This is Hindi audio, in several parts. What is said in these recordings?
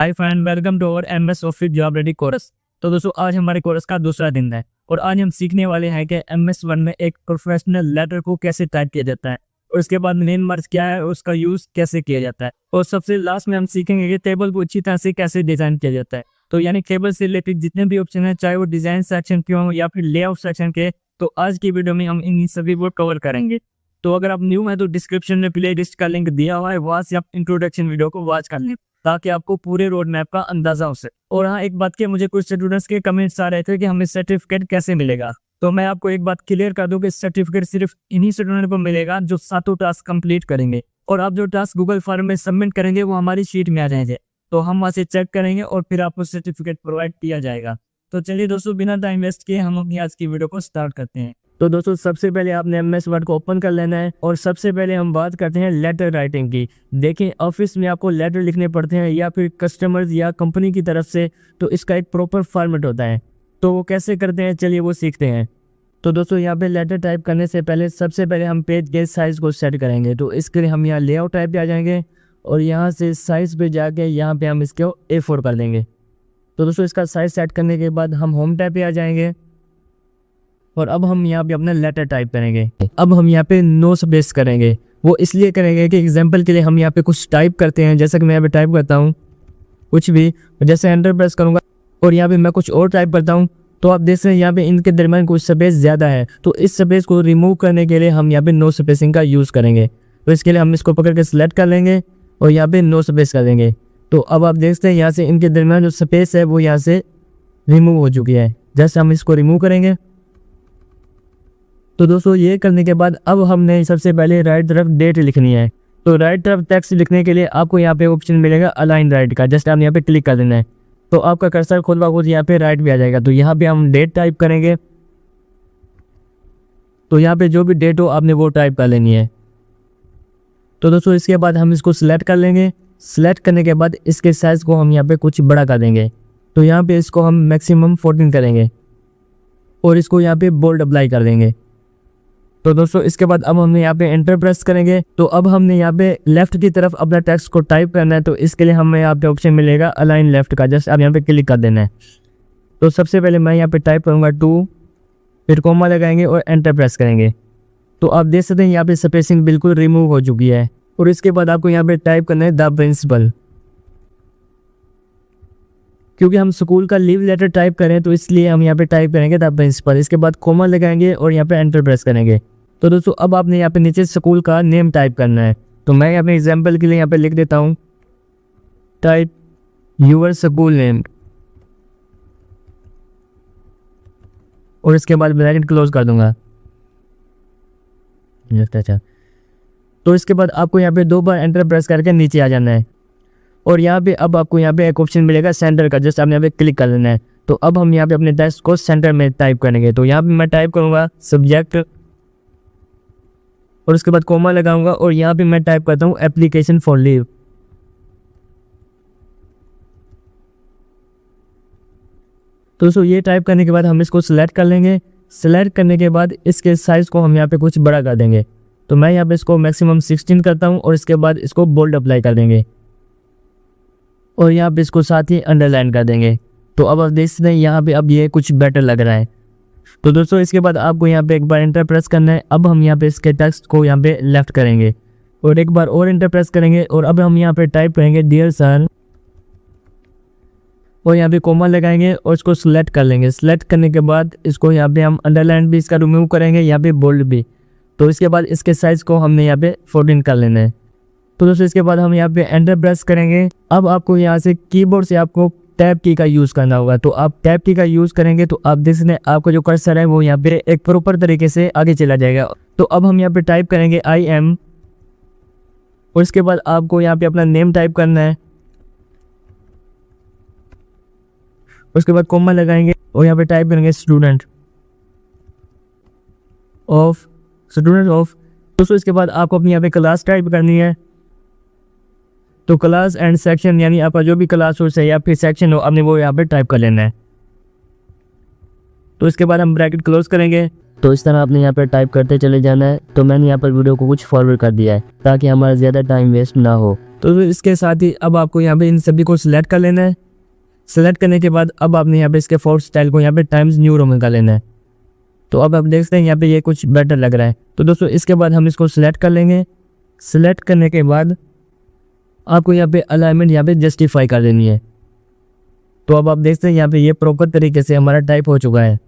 Hi friend, welcome to our MS office job ready course. तो दोस्तों, आज हमारे कोर्स का दूसरा दिन है और आज हम सीखने वाले हैं कि एमएस वर्ड में एक प्रोफेशनल लेटर को कैसे टाइप किया जाता है और उसके बाद मेन मार्क्स क्या है, उसका यूज कैसे किया जाता है। और सबसे लास्ट में हम सीखेंगे कि टेबल को अच्छी तरह से कैसे डिजाइन किया जाता है। तो यानी टेबल से रिलेटेड जितने भी ऑप्शन है, चाहे वो डिजाइन सेक्शन के हो या फिर लेआउट सेक्शन के, तो आज की वीडियो में हम इन सभी को कवर करेंगे। तो अगर आप न्यू हैं तो डिस्क्रिप्शन में प्ले लिस्ट का लिंक दिया हुआ है, वहां से आप इंट्रोडक्शन वीडियो को वॉच कर लें ताकि आपको पूरे रोड मैप का अंदाजा हो सके। और हाँ, एक बात के मुझे कुछ स्टूडेंट्स के कमेंट्स आ रहे थे कि हमें सर्टिफिकेट कैसे मिलेगा। तो मैं आपको एक बात क्लियर कर दूं कि सर्टिफिकेट सिर्फ इन्हीं स्टूडेंट को मिलेगा जो 7 टास्क कंप्लीट करेंगे। और आप जो टास्क गूगल फॉर्म में सबमिट करेंगे वो हमारी शीट में आ जाएंगे, तो हम वहाँ से चेक करेंगे और फिर आपको सर्टिफिकेट प्रोवाइड किया जाएगा। तो चलिए दोस्तों, बिना टाइम वेस्ट किए हम अपनी आज की वीडियो को स्टार्ट करते हैं। तो दोस्तों, सबसे पहले आपने एमएस वर्ड को ओपन कर लेना है और सबसे पहले हम बात करते हैं लेटर राइटिंग की। देखिए, ऑफिस में आपको लेटर लिखने पड़ते हैं या फिर कस्टमर्स या कंपनी की तरफ से, तो इसका एक प्रॉपर फॉर्मेट होता है। तो वो कैसे करते हैं, चलिए वो सीखते हैं। तो दोस्तों, यहाँ पे लेटर टाइप करने से पहले सबसे पहले हम पेज के साइज़ को सेट करेंगे। तो इसके लिए हम यहाँ लेआउट टाइप पे आ जाएंगे और यहाँ से साइज़ पे जाके यहाँ पे हम इसको A4 कर देंगे। तो दोस्तों, इसका साइज़ सेट करने के बाद हम होम टैब पे आ जाएंगे और अब हम यहाँ पे अपना लेटर टाइप करेंगे। अब हम यहाँ पे नो स्पेस करेंगे। वो इसलिए करेंगे कि एग्जांपल के लिए हम यहाँ पे कुछ टाइप करते हैं, जैसा कि मैं यहाँ पे टाइप करता हूँ कुछ भी, जैसे एंटर प्रेस करूँगा और यहाँ पे मैं कुछ और टाइप करता हूँ, तो आप देख रहे हैं यहाँ पे इनके दरमियान कुछ स्पेस ज़्यादा है। तो इस स्पेस को रिमूव करने के लिए हम यहाँ पे नो स्पेसिंग का यूज़ करेंगे। तो इसके लिए हम इसको पकड़ के सिलेक्ट कर लेंगे और यहाँ पे नो स्पेस कर देंगे। तो अब आप देखते हैं यहाँ से इनके दरमियान जो स्पेस है वो यहाँ से रिमूव हो चुकी है। जैसे हम इसको रिमूव करेंगे, तो दोस्तों ये करने के बाद अब हमने सबसे पहले राइट तरफ डेट लिखनी है। तो राइट तरफ टेक्स्ट लिखने के लिए आपको यहाँ पे ऑप्शन मिलेगा अलाइन राइट का, जस्ट आप यहाँ पे क्लिक कर देना है। तो आपका कर्सर खुद ब खुद यहाँ पे राइट भी आ जाएगा। तो यहाँ पे हम डेट टाइप करेंगे, तो यहाँ पे जो भी डेट हो आपने वो टाइप कर लेनी है। तो दोस्तों, इसके बाद हम इसको सिलेक्ट कर लेंगे। सिलेक्ट करने के बाद इसके साइज़ को हम यहाँ पे कुछ बड़ा कर देंगे। तो यहाँ पे इसको हम मैक्सिमम 14 करेंगे और इसको यहाँ पे बोल्ड अप्लाई कर देंगे। तो दोस्तों, इसके बाद अब हमने यहाँ पे एंटर प्रेस करेंगे। तो अब हमने यहाँ पे लेफ्ट की तरफ अपना टेक्स्ट को टाइप करना है। तो इसके लिए हमें यहाँ पे ऑप्शन मिलेगा अलाइन लेफ्ट का, जस्ट आप यहाँ पे क्लिक कर देना है। तो सबसे पहले मैं यहाँ पे टाइप करूँगा 2, फिर कोमा लगाएंगे और एंटर प्रेस करेंगे। तो आप देख सकते हैं यहाँ पे स्पेसिंग बिल्कुल रिमूव हो चुकी है। और इसके बाद आपको यहाँ पे टाइप करना है द प्रिंसिपल, क्योंकि हम स्कूल का लीव लेटर टाइप करें तो इसलिए हम यहाँ पे टाइप करेंगे द प्रिंसिपल। इसके बाद कोमा लगाएंगे और यहाँ पे एंटर प्रेस करेंगे। तो दोस्तों, अब आपने यहाँ पे नीचे स्कूल का नेम टाइप करना है। तो मैं अपने एग्जांपल के लिए यहाँ पे लिख देता हूँ टाइप यूर स्कूल नेम और इसके बाद ब्रैकेट क्लोज कर दूंगा। अच्छा, तो इसके बाद आपको यहाँ पे 2 बार एंटर प्रेस करके नीचे आ जाना है और यहाँ पे अब आपको यहाँ पे एक ऑप्शन मिलेगा सेंटर का, जस्ट आपने यहाँ पे क्लिक कर लेना है। तो अब हम यहाँ पे अपने टेक्स्ट को सेंटर में टाइप करेंगे। तो यहाँ पे मैं टाइप करूँगा सब्जेक्ट और उसके बाद कोमा लगाऊंगा और यहाँ पे मैं टाइप करता हूँ एप्लीकेशन फॉर लीव। तो दोस्तों, ये टाइप करने के बाद हम इसको सिलेक्ट कर लेंगे। सिलेक्ट करने के बाद इसके साइज़ को हम यहाँ पे कुछ बड़ा कर देंगे। तो मैं यहाँ पे इसको मैक्सिमम 16 करता हूँ और इसके बाद इसको बोल्ड अप्लाई कर देंगे और यहाँ पे इसको साथ ही अंडरलाइन कर देंगे। तो अब आप देख सकते हैं यहाँ पे अब ये कुछ बेटर लग रहा है। तो दोस्तों, इसके बाद आपको यहाँ पे एक बार एंटर प्रेस करना है। अब हम यहाँ पे इसके टेक्स्ट को यहाँ पे लेफ्ट करेंगे और एक बार और एंटर प्रेस करेंगे और अब हम यहाँ पे टाइप करेंगे डियर सर और यहाँ पे कोमा लगाएंगे और इसको सिलेक्ट कर लेंगे। सिलेक्ट करने के बाद इसको यहाँ पे हम अंडरलाइन भी इसका रिमूव करेंगे, यहाँ पे बोल्ड भी। तो इसके बाद इसके साइज़ को हमने यहाँ पे 14 कर लेना है। तो दोस्तों, इसके बाद हम यहाँ पे एंटर प्रेस करेंगे। अब आपको यहाँ से कीबोर्ड से आपको टैब की का यूज़ करना होगा। तो आप टैब की का यूज़ करेंगे तो आप देख सकते हैं आपका जो कर्सर है वो यहाँ पे एक प्रॉपर तरीके से आगे चला जाएगा। तो अब हम यहाँ पे टाइप करेंगे आई एम और इसके बाद आपको यहाँ पे अपना नेम टाइप करना है। उसके बाद कोमा लगाएंगे और यहाँ पे टाइप करेंगे स्टूडेंट ऑफ। दोस्तों, इसके बाद आपको अपनी यहाँ पे क्लास टाइप करनी है। तो क्लास एंड सेक्शन, यानी आपका जो भी क्लास हो से या फिर सेक्शन हो, आपने वो यहाँ पे टाइप कर लेना है। तो इसके बाद हम ब्रैकेट क्लोज करेंगे। तो इस तरह आपने यहाँ पे टाइप करते चले जाना है। तो मैंने यहाँ पर वीडियो को कुछ फॉरवर्ड कर दिया है ताकि हमारा ज़्यादा टाइम वेस्ट ना हो। तो इसके साथ ही अब आपको यहाँ पे इन सभी को सिलेक्ट कर लेना है। सेलेक्ट करने के बाद अब आपने यहाँ पे इसके फॉन्ट स्टाइल को यहाँ पे टाइम्स न्यू रोमन का लेना है। तो अब आप देख सकते हैं यहाँ पे ये कुछ बेटर लग रहा है। तो दोस्तों इसके बाद हम इसको सिलेक्ट कर लेंगे। सिलेक्ट करने के बाद आपको यहाँ पे अलाइनमेंट यहाँ पे जस्टिफाई कर देनी है। तो अब आप देखते हैं यहाँ पे ये प्रॉपर तरीके से हमारा टाइप हो चुका है।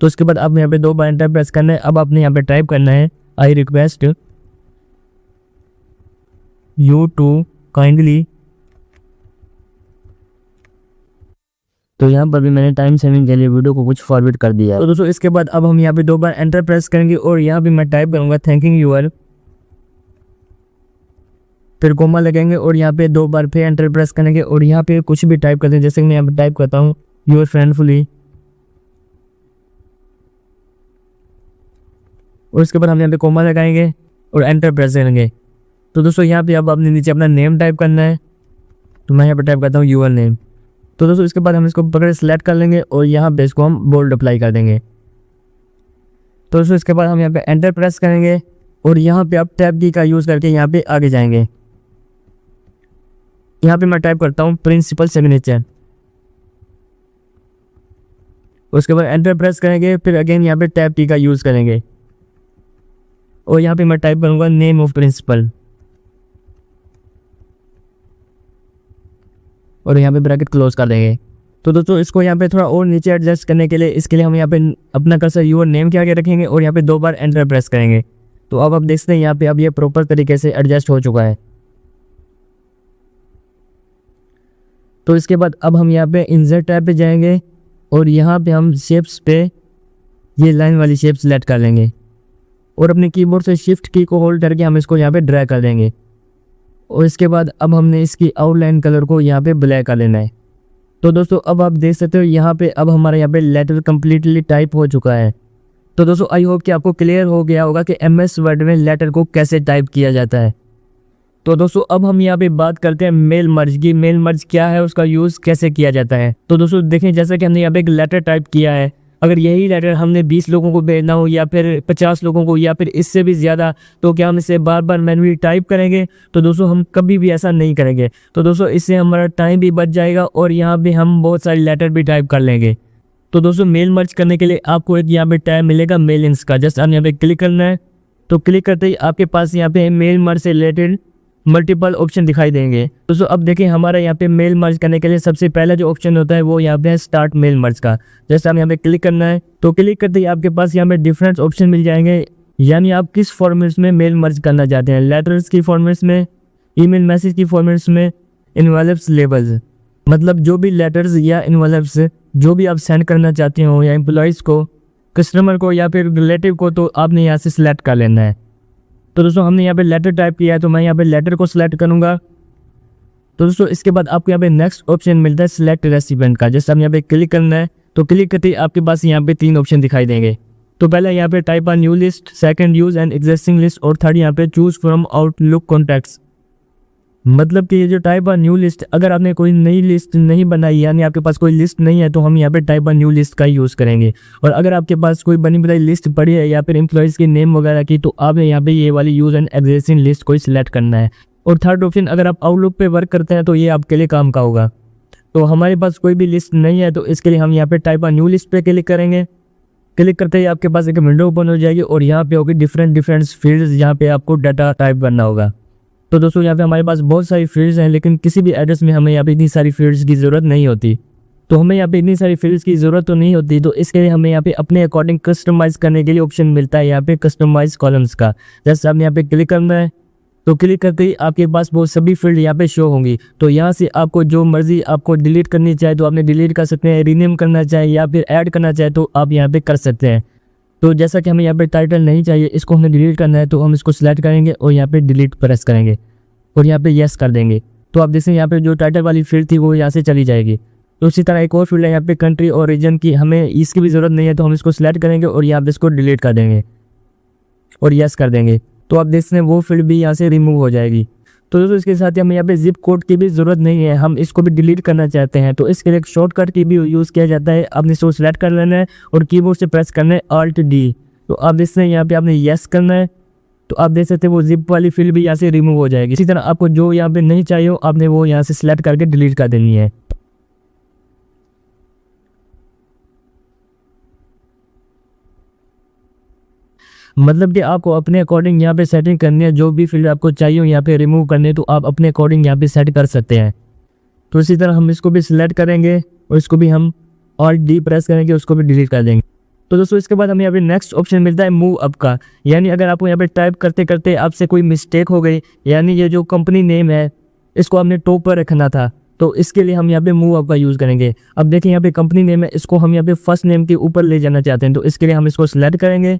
तो उसके बाद आप यहाँ पे 2 बार एंटर प्रेस करना है। अब आपने यहाँ पे टाइप करना है I request you to kindly. तो यहाँ पर भी मैंने टाइम सेविंग के लिए वीडियो को कुछ फॉरवर्ड कर दिया है। तो दोस्तों इसके बाद अब हम यहाँ पे 2 बार एंटर प्रेस करेंगे और यहाँ पे मैं टाइप करूँगा थैंकिंग यूर, फिर कोमा लगेंगे और यहाँ पे 2 बार फिर एंटर प्रेस करेंगे और यहाँ पे कुछ भी टाइप करते हैं। जैसे कि मैं यहाँ पे टाइप करता हूँ यूर फ्रेंडफुली, और उसके बाद हम यहाँ पे कोमा लगाएंगे और एंटर प्रेस करेंगे। तो दोस्तों यहाँ पे अब आपने नीचे अपना नेम टाइप करना है। तो मैं यहाँ पे टाइप करता हूँ यूर नेम। तो दोस्तों इसके बाद हम इसको पकड़ सेलेक्ट कर लेंगे और यहाँ पे इसको हम बोल्ड अप्लाई कर देंगे। तो दोस्तों इसके बाद हम यहाँ पे एंटर प्रेस करेंगे और यहाँ पे आप टैब की का यूज़ करके यहाँ पे आगे जाएंगे। यहाँ पे मैं टाइप करता हूँ प्रिंसिपल सिग्नेचर। उसके बाद एंटर प्रेस करेंगे, फिर अगेन यहाँ पे टैब की का यूज़ करेंगे और यहाँ पे मैं टाइप करूँगा नेम ऑफ प्रिंसिपल और यहाँ पे ब्रैकेट क्लोज कर देंगे। तो दोस्तों इसको यहाँ पे थोड़ा और नीचे एडजस्ट करने के लिए इसके लिए हम यहाँ पे अपना कर्सर यूर नेम के आगे रखेंगे और यहाँ पे 2 बार एंटर प्रेस करेंगे। तो अब आप देखते हैं यहाँ पे अब ये प्रॉपर तरीके से एडजस्ट हो चुका है। तो इसके बाद अब हम यहाँ पे इंसर्ट टैब पे जाएंगे और यहाँ पे हम शेप्स पे ये लाइन वाली शेप सेलेक्ट कर लेंगे और अपने कीबोर्ड से शिफ्ट की को होल्ड करके हम इसको यहाँ पे ड्रैग कर देंगे। और इसके बाद अब हमने इसकी आउटलाइन कलर को यहाँ पे ब्लैक कर लेना है। तो दोस्तों अब आप देख सकते हो यहाँ पे अब हमारा यहाँ पे लेटर कम्प्लीटली टाइप हो चुका है। तो दोस्तों आई होप कि आपको क्लियर हो गया होगा कि MS वर्ड में लेटर को कैसे टाइप किया जाता है। तो दोस्तों अब हम यहाँ पे बात करते हैं मेल मर्ज की। मेल मर्ज क्या है, उसका यूज़ कैसे किया जाता है। तो दोस्तों देखें जैसा कि हमने यहाँ पे एक लेटर टाइप किया है, अगर यही लेटर हमने 20 लोगों को भेजना हो या फिर 50 लोगों को या फिर इससे भी ज़्यादा, तो क्या हम इसे बार बार मैन्युअली टाइप करेंगे? तो दोस्तों हम कभी भी ऐसा नहीं करेंगे। तो दोस्तों इससे हमारा टाइम भी बच जाएगा और यहाँ पे हम बहुत सारी लेटर भी टाइप कर लेंगे। तो दोस्तों मेल मर्ज करने के लिए आपको एक यहाँ पे टैब मिलेगा मेलिंग्स का। जस्ट हम यहाँ पे क्लिक करना है। तो क्लिक करते ही आपके पास यहाँ पे मेल मर्ज से रिलेटेड मल्टीपल ऑप्शन दिखाई देंगे। दोस्तों अब देखिए हमारा यहाँ पे मेल मर्ज करने के लिए सबसे पहला जो ऑप्शन होता है वो यहाँ पे है स्टार्ट मेल मर्ज का। जैसे हम यहाँ पे क्लिक करना है तो क्लिक करते ही आपके पास यहाँ पे डिफरेंट ऑप्शन मिल जाएंगे, यानी आप किस फॉर्मेट्स में मेल मर्ज करना चाहते हैं। लेटर्स की फॉर्मेट्स में, ईमेल मैसेज की फॉर्मेट्स में, इन्वेलप्स लेबल्स, मतलब जो भी लेटर्स या इन्वेलप्स जो भी आप सेंड करना चाहते हो या एम्प्लॉयज़ को, कस्टमर को या फिर रिलेटिव को, तो आपने यहाँ से सिलेक्ट कर लेना है। तो दोस्तों हमने यहाँ पे लेटर टाइप किया है तो मैं यहाँ पे लेटर को सिलेक्ट करूँगा। तो दोस्तों इसके बाद आपको यहाँ पे नेक्स्ट ऑप्शन मिलता है सिलेक्ट रेसिपिएंट का। जैसे हम यहाँ पे क्लिक करना है तो क्लिक करते ही आपके पास यहाँ पे 3 ऑप्शन दिखाई देंगे। तो पहले यहाँ पे type a new list, second use and existing list और थर्ड यहाँ पे चूज फ्रॉम आउटलुक कॉन्टैक्ट्स। मतलब कि ये जो टाइप अ न्यू लिस्ट, अगर आपने कोई नई लिस्ट नहीं बनाई यानी आपके पास कोई लिस्ट नहीं है तो हम यहाँ पे टाइप अ न्यू लिस्ट का यूज़ करेंगे। और अगर आपके पास कोई बनी बनाई लिस्ट पड़ी है या फिर एम्प्लॉयज़ के नेम वगैरह की, तो आपने यहाँ पे ये वाली यूज़ एंड एग्जिस्टिंग लिस्ट को सिलेक्ट करना है। और थर्ड ऑप्शन, अगर आप आउटलुक पे वर्क करते हैं तो ये आपके लिए काम का होगा। तो हमारे पास कोई भी लिस्ट नहीं है तो इसके लिए हम यहाँ पे टाइप अ न्यू लिस्ट पे क्लिक करेंगे। क्लिक करते ही आपके पास एक विंडो ओपन हो जाएगी और यहाँ पे होगी डिफरेंट फील्ड्स, यहाँ पे आपको डाटा टाइप करना होगा। तो दोस्तों यहाँ पे हमारे पास बहुत सारी फील्ड्स हैं, लेकिन किसी भी एड्रेस में हमें यहाँ पे इतनी सारी फील्ड्स की ज़रूरत नहीं होती। तो हमें यहाँ पे इतनी सारी फील्ड्स की ज़रूरत तो नहीं होती, तो इसके लिए हमें यहाँ पे अपने अकॉर्डिंग कस्टमाइज़ करने के लिए ऑप्शन मिलता है यहाँ पे कस्टमाइज कॉलम्स का। जैसे हम यहाँ पे क्लिक करना है तो क्लिक करते ही आपके पास वो सभी फील्ड यहाँ पे शो होंगी। तो यहाँ से आपको जो मर्जी आपको डिलीट करनी चाहे तो आपने डिलीट कर सकते हैं, रीनेम करना चाहे या फिर ऐड करना चाहे तो आप यहाँ पे कर सकते हैं। तो जैसा कि हमें यहाँ पे टाइटल नहीं चाहिए, इसको हमें डिलीट करना है तो हम इसको सिलेक्ट करेंगे और यहाँ पे डिलीट प्रेस करेंगे और यहाँ पे यस कर देंगे। तो आप जैसे यहाँ पे जो टाइटल वाली फील्ड थी वो यहाँ से चली जाएगी। तो उसी तरह एक और फील्ड है यहाँ पे कंट्री और रीजन की, हमें इसकी भी ज़रूरत नहीं है तो हम इसको सिलेक्ट करेंगे और यहाँ पे इसको डिलीट कर देंगे और यस कर देंगे। तो आप देख सकते हैं वो फील्ड भी यहाँ से रिमूव हो जाएगी। तो दोस्तों इसके साथ ही हमें यहाँ पे जिप कोड की भी ज़रूरत नहीं है, हम इसको भी डिलीट करना चाहते हैं तो इसके लिए एक शॉर्टकट की भी यूज़ किया जाता है। आपने इसको सिलेक्ट कर लेना है और कीबोर्ड से प्रेस करना है Alt D। तो आप देख सकते हैं यहाँ पे आपने यस करना है तो आप देख सकते हैं वो जिप वाली फील्ड भी यहाँ से रिमूव हो जाएगी। इसी तरह आपको जो यहाँ पे नहीं चाहिए हो आपने वो यहाँ से सिलेक्ट करके डिलीट कर देनी है। मतलब कि आपको अपने अकॉर्डिंग यहाँ पे सेटिंग करनी है, जो भी फील्ड आपको चाहिए यहाँ पे रिमूव करने है तो आप अपने अकॉर्डिंग यहाँ पे सेट कर सकते हैं। तो इसी तरह हम इसको भी सिलेक्ट करेंगे और इसको भी हम Alt D प्रेस करेंगे, उसको भी डिलीट कर देंगे। तो दोस्तों इसके बाद हमें यहाँ पे नेक्स्ट ऑप्शन मिलता है मूव अप का। यानी अगर आपको यहाँ पे टाइप करते करते आपसे कोई मिस्टेक हो गई, यानी ये जो कंपनी नेम है इसको हमने टॉप पर रखना था, तो इसके लिए हम यहाँ पे मूव अप का यूज़ करेंगे। अब देखिए यहाँ पे कंपनी नेम है, इसको हम यहाँ पे फर्स्ट नेम के ऊपर ले जाना चाहते हैं, तो इसके लिए हम इसको सिलेक्ट करेंगे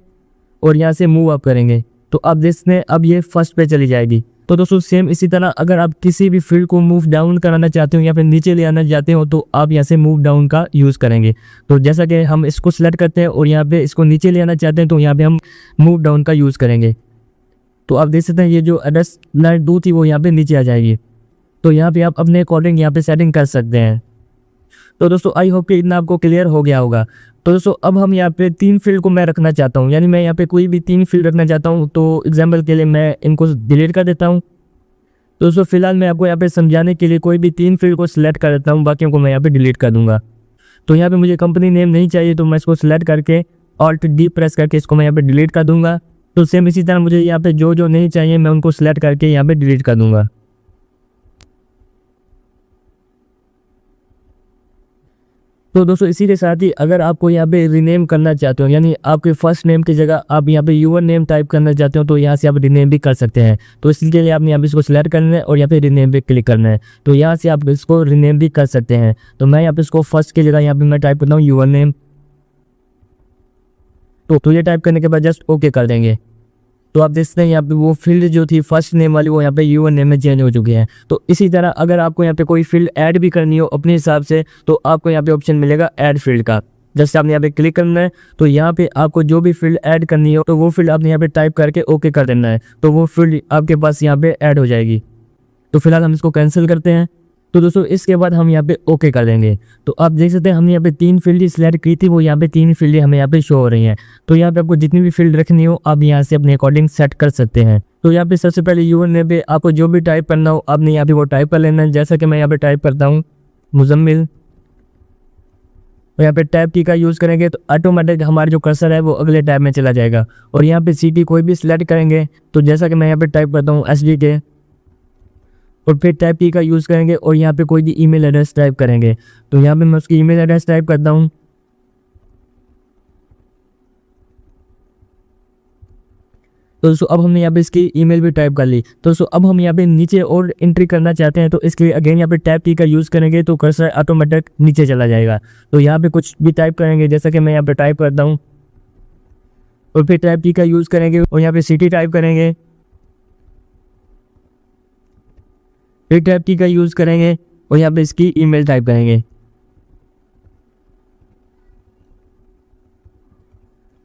और यहाँ से मूव अप करेंगे। तो अब देखते अब ये फर्स्ट पे चली जाएगी। तो दोस्तों सेम इसी तरह अगर आप किसी भी फील्ड को मूव डाउन कराना चाहते हो या फिर नीचे ले आना चाहते हो तो आप यहाँ से मूव डाउन का यूज़ करेंगे। तो जैसा कि हम इसको सिलेक्ट करते हैं और यहाँ पे इसको नीचे ले आना चाहते हैं तो यहाँ पे हम मूव डाउन का यूज़ करेंगे। तो आप देख सकते हैं ये जो एड्रेस लाइन 2 थी वो यहाँ पे नीचे आ जाएगी। तो यहाँ पे आप अपने अकॉर्डिंग यहाँ पे सेटिंग कर सकते हैं। तो दोस्तों आई होप कि इतना आपको क्लियर हो गया होगा। तो दोस्तों अब हम यहाँ पे 3 फील्ड को मैं रखना चाहता हूँ, यानी मैं यहाँ पे कोई भी 3 फील्ड रखना चाहता हूँ। तो एग्जाम्पल के लिए मैं इनको डिलीट कर देता हूँ। तो दोस्तों फिलहाल मैं आपको यहाँ पे समझाने के लिए कोई भी 3 फील्ड को सिलेक्ट कर देता हूँ, बाकियों को मैं यहाँ पे डिलीट कर दूंगा। तो यहाँ पे मुझे कंपनी नेम नहीं चाहिए तो मैं इसको सिलेक्ट करके Alt D प्रेस करके इसको मैं यहाँ पे डिलीट कर दूंगा। तो सेम इसी तरह मुझे यहाँ पे जो जो नहीं चाहिए मैं उनको सिलेक्ट करके यहाँ पे डिलीट कर दूंगा। तो दोस्तों इसी के साथ ही अगर आपको यहाँ पे रीनेम करना चाहते हो, यानी आपके फर्स्ट नेम की जगह आप यहाँ पे यूर नेम टाइप करना चाहते हो तो यहाँ से आप रीनेम भी कर सकते हैं। तो इसके लिए आपने यहाँ पे इसको सिलेक्ट करना है और यहाँ पे रीनेम पे क्लिक करना है। तो यहाँ से आप इसको रीनेम भी कर सकते हैं। तो मैं यहाँ पे इसको फर्स्ट की जगह यहाँ पे मैं टाइप करता हूँ यूर नेम। तो ये टाइप करने के बाद जस्ट ओके कर देंगे। तो आप देखते हैं यहाँ पे वो फील्ड जो थी फर्स्ट नेम वाली वो यहाँ पे यूर नेम में चेंज हो चुकी है। तो इसी तरह अगर आपको यहाँ पे कोई फील्ड ऐड भी करनी हो अपने हिसाब से तो आपको यहाँ पे ऑप्शन मिलेगा ऐड फील्ड का। जैसे आपने यहाँ पे क्लिक करना है तो यहाँ पे आपको जो भी फील्ड ऐड करनी हो तो वो फील्ड आपने यहाँ पे टाइप करके ओके कर देना है, तो वो फील्ड आपके पास यहाँ पे ऐड हो जाएगी। तो फिलहाल हम इसको कैंसिल करते हैं। तो दोस्तों इसके बाद हम यहाँ पे ओके कर देंगे। तो आप देख सकते हैं हमने यहाँ पे 3 फील्ड सिलेक्ट की थी, वो यहाँ पे 3 फील्ड हमें यहाँ पे शो हो रही हैं। तो यहाँ पे आपको जितनी भी फील्ड रखनी हो आप यहाँ से अपने अकॉर्डिंग सेट कर सकते हैं। तो यहाँ पे सबसे पहले यूर नेम पे आपको जो भी टाइप करना हो आपने यहाँ पे वो टाइप कर लेना है। जैसा कि मैं यहाँ पे टाइप करता हूँ मुजम्मिल, और यहाँ पे टैब की का यूज़ करेंगे तो ऑटोमेटिक हमारा जो कर्सर है वो अगले टैब में चला जाएगा। और यहाँ पे सिटी कोई भी सिलेक्ट करेंगे तो जैसा कि मैं यहाँ पे टाइप करता हूँ SDK, और फिर टाइप की का यूज़ करेंगे और यहाँ पे कोई भी ईमेल एड्रेस टाइप करेंगे। तो यहाँ पे मैं उसकी ईमेल एड्रेस टाइप करता हूँ। तो दोस्तों अब हमने यहाँ पे इसकी ईमेल भी टाइप कर ली। तो दोस्तों अब हम यहाँ पे नीचे और एंट्री करना चाहते हैं तो इसके लिए अगेन यहाँ पे टैब की का यूज़ करेंगे तो कर्सर ऑटोमेटिक नीचे चला जाएगा। तो यहाँ पे कुछ भी टाइप करेंगे जैसा कि मैं यहाँ पे टाइप करता हूँ, और फिर टैब की का यूज़ करेंगे और यहाँ पे सिटी टाइप करेंगे, फिर टैब की का यूज़ करेंगे और यहाँ पे इसकी ईमेल टाइप करेंगे।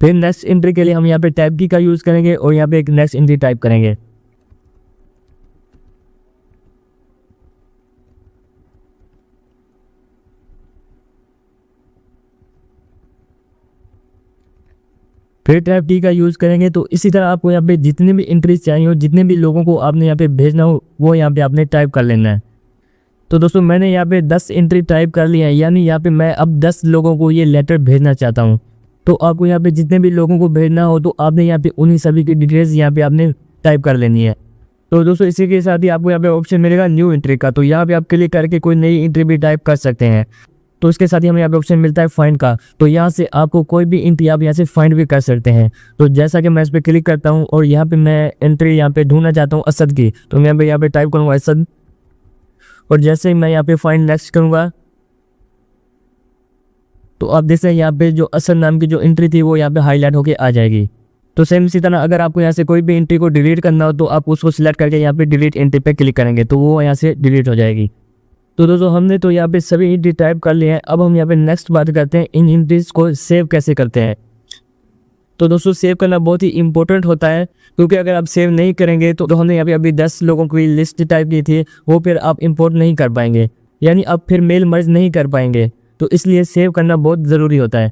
फिर नेक्स्ट एंट्री के लिए हम यहाँ पे टैब की का यूज़ करेंगे और यहाँ पे एक नेक्स्ट एंट्री टाइप करेंगे। फिर टैब की का यूज़ करेंगे। तो इसी तरह आपको यहाँ पे जितने भी एंट्रीज चाहिए हो, जितने भी लोगों को आपने यहाँ पे भेजना हो वो यहाँ पे आपने टाइप कर लेना है। तो दोस्तों मैंने यहाँ पे 10 एंट्री टाइप कर लिया है, यानी यहाँ पे मैं अब 10 लोगों को ये लेटर भेजना चाहता हूँ। तो आपको यहाँ पे जितने भी लोगों को भेजना हो तो आपने यहाँ पे उन्हीं सभी की डिटेल्स यहाँ पे आपने टाइप कर लेनी है। तो दोस्तों इसी के साथ ही आपको यहाँ पे ऑप्शन मिलेगा न्यू एंट्री का। तो यहाँ पे आप क्लिक करके कोई नई एंट्री भी टाइप कर सकते हैं। तो इसके साथ ही हमें यहाँ पे ऑप्शन मिलता है फाइंड का। तो यहाँ से आपको कोई भी एंट्री आप यहाँ से फाइंड भी कर सकते हैं। तो जैसा कि मैं इस पर क्लिक करता हूँ और यहाँ पे मैं एंट्री यहाँ पे ढूंढना चाहता हूँ असद की, तो मैं यहाँ पे टाइप करूँगा असद, और जैसे ही मैं यहाँ पे फाइंड नेक्स्ट करूँगा तो आप देख सकते हैं यहाँ पे जो असद नाम की जो एंट्री थी वो यहाँ पे हाईलाइट होके आ जाएगी। तो सेम इसी तरह अगर आपको यहाँ से कोई भी एंट्री को डिलीट करना हो तो आप उसको सिलेक्ट करके यहाँ पे डिलीट एंट्री पे क्लिक करेंगे तो वो यहाँ से डिलीट हो जाएगी। तो दोस्तों हमने तो यहाँ पे सभी एंट्री टाइप कर लिए हैं। अब हम यहाँ पे नेक्स्ट बात करते हैं इन एंट्रीज को सेव कैसे करते हैं। तो दोस्तों सेव करना बहुत ही इंपॉर्टेंट होता है, क्योंकि अगर आप सेव नहीं करेंगे तो हमने यहाँ पे अभी 10 लोगों की लिस्ट टाइप की थी, वो फिर आप इंपोर्ट नहीं कर पाएंगे, यानी आप फिर मेल मर्ज नहीं कर पाएंगे। तो इसलिए सेव करना बहुत ज़रूरी होता है।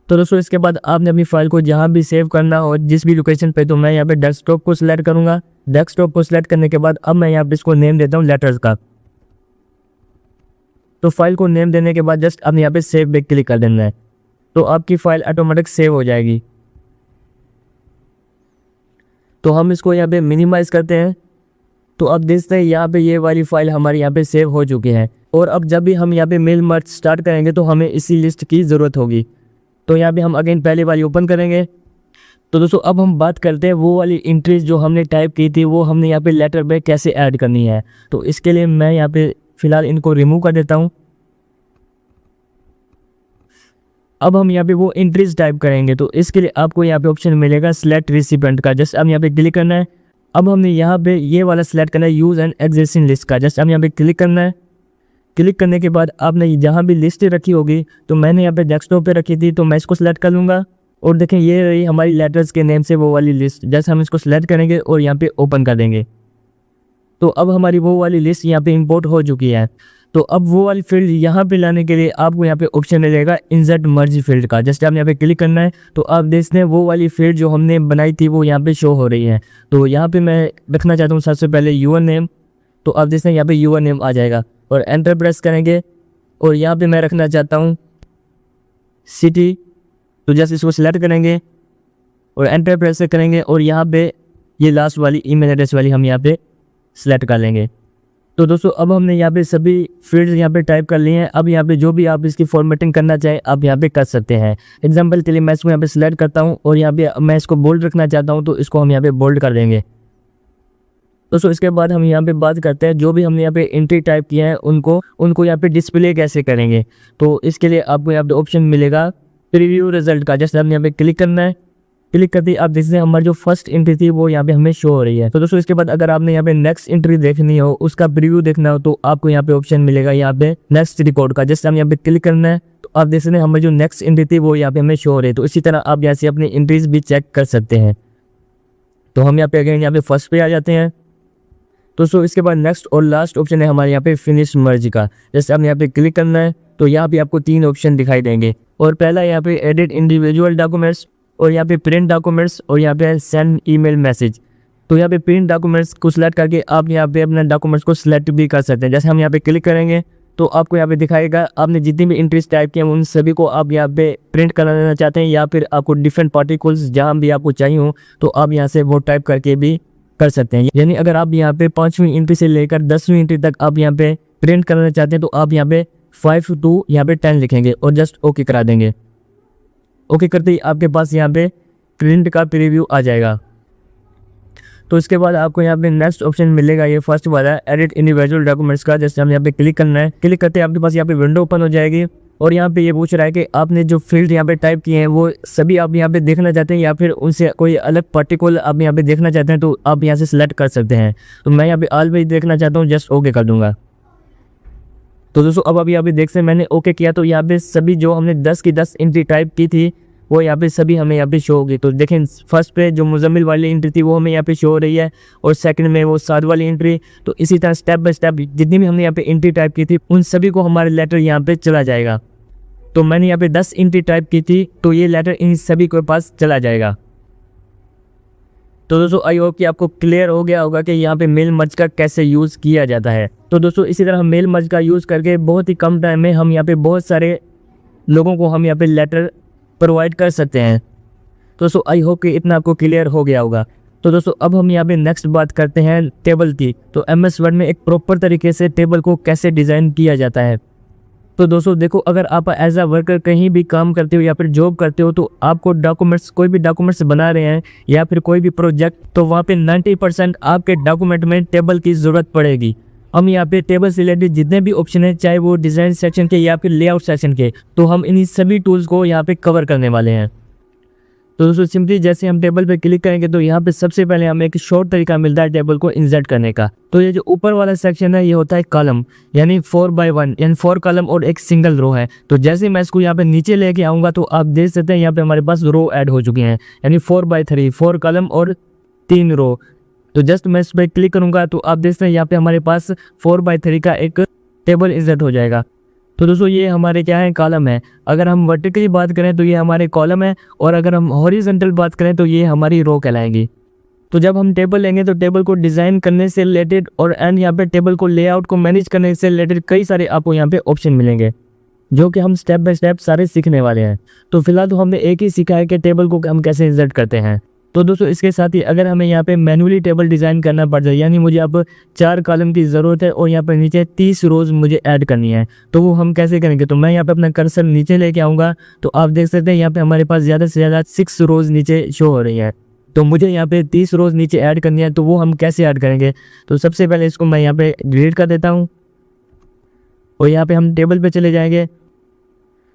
तो दोस्तों इसके बाद आपने अपनी फाइल को जहाँ भी सेव करना हो, जिस भी लोकेशन पे, तो मैं यहाँ पे डेस्कटॉप को सिलेक्ट करूँगा। डेस्कटॉप को सिलेक्ट करने के बाद अब मैं यहाँ पे इसको नेम देता हूँ लेटर्स का। तो फाइल को नेम देने के बाद जस्ट आपने यहाँ पे सेव पे क्लिक कर देना है, तो आपकी फाइल ऑटोमेटिक सेव हो जाएगी। तो हम इसको यहाँ पे मिनिमाइज करते हैं, तो अब देखते हैं यहाँ पे ये वाली फाइल हमारी यहाँ पे सेव हो चुकी है। और अब जब भी हम यहाँ पे मेल मर्ज स्टार्ट करेंगे तो हमें इसी लिस्ट की ज़रूरत होगी। तो यहाँ पे हम अगेन पहले वाली ओपन करेंगे। तो दोस्तों अब हम बात करते हैं वो वाली एंट्रीज जो हमने टाइप की थी, वो हमने यहाँ पे लेटर पे कैसे ऐड करनी है। तो इसके लिए मैं यहाँ पे फ़िलहाल इनको रिमूव कर देता हूँ। अब हम यहाँ पे वो एंट्रीज टाइप करेंगे, तो इसके लिए आपको यहाँ पे ऑप्शन मिलेगा सिलेक्ट रिसिपेंट का। जस्ट हम यहाँ पे क्लिक करना है। अब हमने यहाँ पे ये वाला सिलेक्ट करना है यूज़ एंड एग्जिस्टिंग लिस्ट का। जस्ट हम यहाँ पे क्लिक करना है। क्लिक करने के बाद आपने जहाँ भी लिस्ट रखी होगी, तो मैंने यहाँ पे डेस्कटॉप पे रखी थी, तो मैं इसको सिलेक्ट कर लूँगा। और देखें ये रही हमारी लेटर्स के नेम से वो वाली लिस्ट। जैसे हम इसको सिलेक्ट करेंगे और यहाँ पे ओपन कर देंगे, तो अब हमारी वो वाली लिस्ट यहाँ पे इंपोर्ट हो चुकी है। तो अब वो वाली फील्ड यहाँ पे लाने के लिए आपको यहाँ पे ऑप्शन मिलेगा इंसर्ट मर्ज फील्ड का। जस्ट आप यहाँ पे क्लिक करना है, तो आप देखते हैं वो वाली फील्ड जो हमने बनाई थी वो यहाँ पे शो हो रही है। तो यहाँ पे मैं रखना चाहता हूँ सबसे पहले यूआर नेम। तो आप देखते हैं यहाँ पे यूआर नेम आ जाएगा और एंटर प्रेस करेंगे। और यहाँ पे मैं रखना चाहता हूँ सिटी। तो जस्ट इसको सिलेक्ट करेंगे और एंटर प्रेस करेंगे और यहाँ पे ये लास्ट वाली ईमेल एड्रेस वाली हम यहाँ पे सिलेक्ट कर लेंगे। तो दोस्तों अब हमने यहाँ पे सभी फील्ड्स यहाँ पे टाइप कर लिए हैं। अब यहाँ पे जो भी आप इसकी फॉर्मेटिंग करना चाहें आप यहाँ पे कर सकते हैं। एग्जांपल के लिए मैं इसको यहाँ पे सिलेक्ट करता हूँ और यहाँ पे मैं इसको बोल्ड रखना चाहता हूँ, तो इसको हम यहाँ पे बोल्ड कर देंगे। दोस्तों इसके बाद हम यहाँ पे बात करते हैं जो भी हमने यहाँ पे एंट्री टाइप किया है उनको यहाँ पे डिस्प्ले कैसे करेंगे। तो इसके लिए आपको यहाँ पे ऑप्शन मिलेगा प्रीव्यू रिजल्ट का। जैसे हमने यहाँ पे क्लिक करना है। क्लिक करते ही आप देखते हैं हमारी जो फर्स्ट एंट्री थी वो यहाँ पे हमें शो हो रही है। तो दोस्तों इसके बाद अगर आपने यहाँ पे नेक्स्ट एंट्री देखनी हो, उसका प्रीव्यू देखना हो, तो आपको यहाँ पे ऑप्शन मिलेगा यहाँ पे नेक्स्ट रिकॉर्ड का। जैसे हम यहाँ पे क्लिक करना है, तो आप देख सकते हैं हमारी जो नेक्स्ट एंट्री थी वो यहाँ पे हमें शो हो रही है। तो इसी तरह आप यहाँ से अपनी एंट्रीज भी चेक कर सकते हैं। तो हम यहाँ पे अगेन यहाँ पे फर्स्ट पे आ जाते हैं। दोस्तों इसके बाद नेक्स्ट और लास्ट ऑप्शन है हमारे यहाँ पे फिनिश मर्ज का। जैसे आपने यहाँ पे क्लिक करना है, तो यहाँ पे आपको 3 ऑप्शन दिखाई देंगे। और पहला यहाँ पे एडिट इंडिविजुअल डॉक्यूमेंट्स, और यहाँ पे प्रिंट डॉक्यूमेंट्स, और यहाँ पे सेंड ईमेल मैसेज। तो यहाँ पे प्रिंट डॉक्यूमेंट्स को सिलेक्ट करके आप यहाँ पे अपने डॉक्यूमेंट्स को सिलेक्ट भी कर सकते हैं। जैसे हम यहाँ पे क्लिक करेंगे, तो आपको यहाँ पे दिखाएगा आपने जितनी भी एंट्रीज टाइप की हैं उन सभी को आप यहाँ पे प्रिंट कराना चाहते हैं, या फिर आपको डिफरेंट पार्टिकल्स जहाँ भी आपको चाहिए हो तो आप यहाँ से वो टाइप करके भी कर सकते हैं। यानी अगर आप यहाँ पे 5वीं एंट्री से लेकर 10वीं एंट्री तक आप यहाँ पे प्रिंट कराना चाहते हैं, तो आप यहाँ पे 5 to यहाँ पे 10 लिखेंगे और जस्ट ओके करा देंगे। ओके करते ही आपके पास यहाँ पे प्रिंट का प्रीव्यू आ जाएगा। तो इसके बाद आपको यहाँ पे नेक्स्ट ऑप्शन मिलेगा, ये फर्स्ट वाला एडिट इंडिविजुअल डॉक्यूमेंट्स का। जैसे हम यहाँ पे क्लिक करना है। क्लिक करते ही आपके पास यहाँ पे विंडो ओपन हो जाएगी और यहाँ पे ये पूछ रहा है कि आपने जो फील्ड यहाँ पे टाइप किए हैं वो सभी आप यहाँ पे देखना चाहते हैं या फिर उनसे कोई अलग पार्टिकुलर आप यहाँ पे देखना चाहते हैं, तो आप यहाँ से सिलेक्ट कर सकते हैं। तो मैं यहाँ पे ऑलवेज देखना चाहता हूँ, जस्ट ओके कर दूंगा। तो दोस्तों अब अभी देख सकते हैं मैंने ओके किया, तो यहाँ पे सभी जो हमने 10 की 10 एंट्री टाइप की थी वो यहाँ पे सभी हमें यहाँ पे शो होगी। तो देखें फर्स्ट पे जो मुजम्मिल वाली एंट्री थी वो हमें यहाँ पे शो हो रही है और सेकंड में वो साद वाली एंट्री। तो इसी तरह स्टेप बाय स्टेप जितनी भी हमने यहाँ पे एंट्री टाइप की थी उन सभी को हमारे लेटर यहाँ पे चला जाएगा। तो मैंने यहाँ पे 10 एंट्री टाइप की थी, तो ये लेटर इन सभी के पास चला जाएगा। तो दोस्तों आई होप कि आपको क्लियर हो गया होगा कि यहाँ पे मेल मर्ज का कैसे यूज़ किया जाता है। तो दोस्तों इसी तरह हम मेल मर्ज का यूज़ करके बहुत ही कम टाइम में हम यहाँ पे बहुत सारे लोगों को हम यहाँ पे लेटर प्रोवाइड कर सकते हैं। तो दोस्तों आई होप कि इतना आपको क्लियर हो गया होगा। तो दोस्तों अब हम यहाँ पे नेक्स्ट बात करते हैं टेबल की। तो MS वर्ड में एक प्रॉपर तरीके से टेबल को कैसे डिज़ाइन किया जाता है। तो दोस्तों देखो, अगर आप एज अ वर्कर कहीं भी काम करते हो या फिर जॉब करते हो, तो आपको डॉक्यूमेंट्स कोई भी डॉक्यूमेंट्स बना रहे हैं या फिर कोई भी प्रोजेक्ट, तो वहाँ पे 90% आपके डॉक्यूमेंट में टेबल की ज़रूरत पड़ेगी। हम यहाँ पे टेबल से रिलेटेड जितने भी ऑप्शन है, चाहे वो डिज़ाइन सेक्शन के या फिर लेआउट सेक्शन के, तो हम इन सभी टूल्स को यहाँ पे कवर करने वाले हैं। तो दोस्तों सिंपली जैसे हम टेबल पे क्लिक करेंगे तो यहाँ पे सबसे पहले हमें एक शॉर्ट तरीका मिलता है टेबल को इंसर्ट करने का। तो ये जो ऊपर वाला सेक्शन है ये होता है कॉलम, यानी 4x1, यानी 4 कॉलम और एक सिंगल रो है। तो जैसे मैं इसको यहाँ पे नीचे लेके आऊँगा तो आप देख सकते हैं यहाँ पे हमारे पास रो ऐड हो चुकी हैं, यानी 4x3, 4 कॉलम और 3 रो। तो जस्ट मैं इस पर क्लिक करूँगा तो आप देख सकते हैं यहाँ पे हमारे पास 4x3 का एक टेबल इंसर्ट हो जाएगा। तो दोस्तों ये हमारे क्या है, कॉलम है। अगर हम वर्टिकली बात करें तो ये हमारे कॉलम है, और अगर हम हॉरिजॉन्टल बात करें तो ये हमारी रो कहलाएंगी। तो जब हम टेबल लेंगे तो टेबल को डिज़ाइन करने से रिलेटेड और एंड यहाँ पे टेबल को लेआउट को मैनेज करने से रिलेटेड कई सारे आपको यहाँ पे ऑप्शन मिलेंगे, जो कि हम स्टेप बाय स्टेप सारे सीखने वाले हैं। तो फिलहाल तो हमने एक ही सीखा है कि टेबल को हम कैसे इंसर्ट करते हैं। तो दोस्तों इसके साथ ही अगर हमें यहाँ पे मैनुअली टेबल डिज़ाइन करना पड़ जाए, यानी मुझे अब 4 कॉलम की ज़रूरत है और यहाँ पे नीचे 30 रोज़ मुझे ऐड करनी है, तो वो हम कैसे करेंगे। तो मैं यहाँ पे अपना कर्सर नीचे लेके आऊँगा, तो आप देख सकते हैं यहाँ पे हमारे पास ज़्यादा से ज़्यादा 6 रोज़ नीचे शो हो रही है। तो मुझे यहाँ पे 30 रोज़ नीचे ऐड करनी है, तो वो हम कैसे ऐड करेंगे। तो सबसे पहले इसको मैं यहाँ पे डिलीट कर देता हूँ, और यहाँ पे हम टेबल पे चले जाएंगे।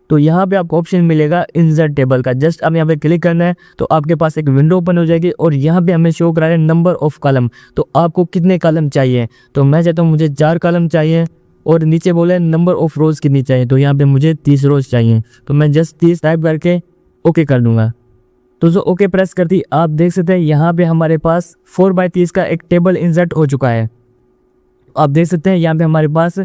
तो यहाँ पे आपको ऑप्शन मिलेगा इंसर्ट टेबल का, जस्ट अब यहाँ पे क्लिक करना है, तो आपके पास एक विंडो ओपन हो जाएगी, और यहाँ पे हमें शो करा है नंबर ऑफ कॉलम। तो आपको कितने कॉलम चाहिए, तो मैं चाहता हूँ मुझे 4 कॉलम चाहिए, और नीचे बोले नंबर ऑफ रोज़ कितनी चाहिए, तो यहाँ पे मुझे 30 रोज़ चाहिए। तो मैं जस्ट 30 टाइप करके ओके कर दूंगा। तो जो ओके प्रेस करती आप देख सकते हैं यहाँ पे हमारे पास 4x30 का एक टेबल इंसर्ट हो चुका है। आप देख सकते हैं यहाँ पे हमारे पास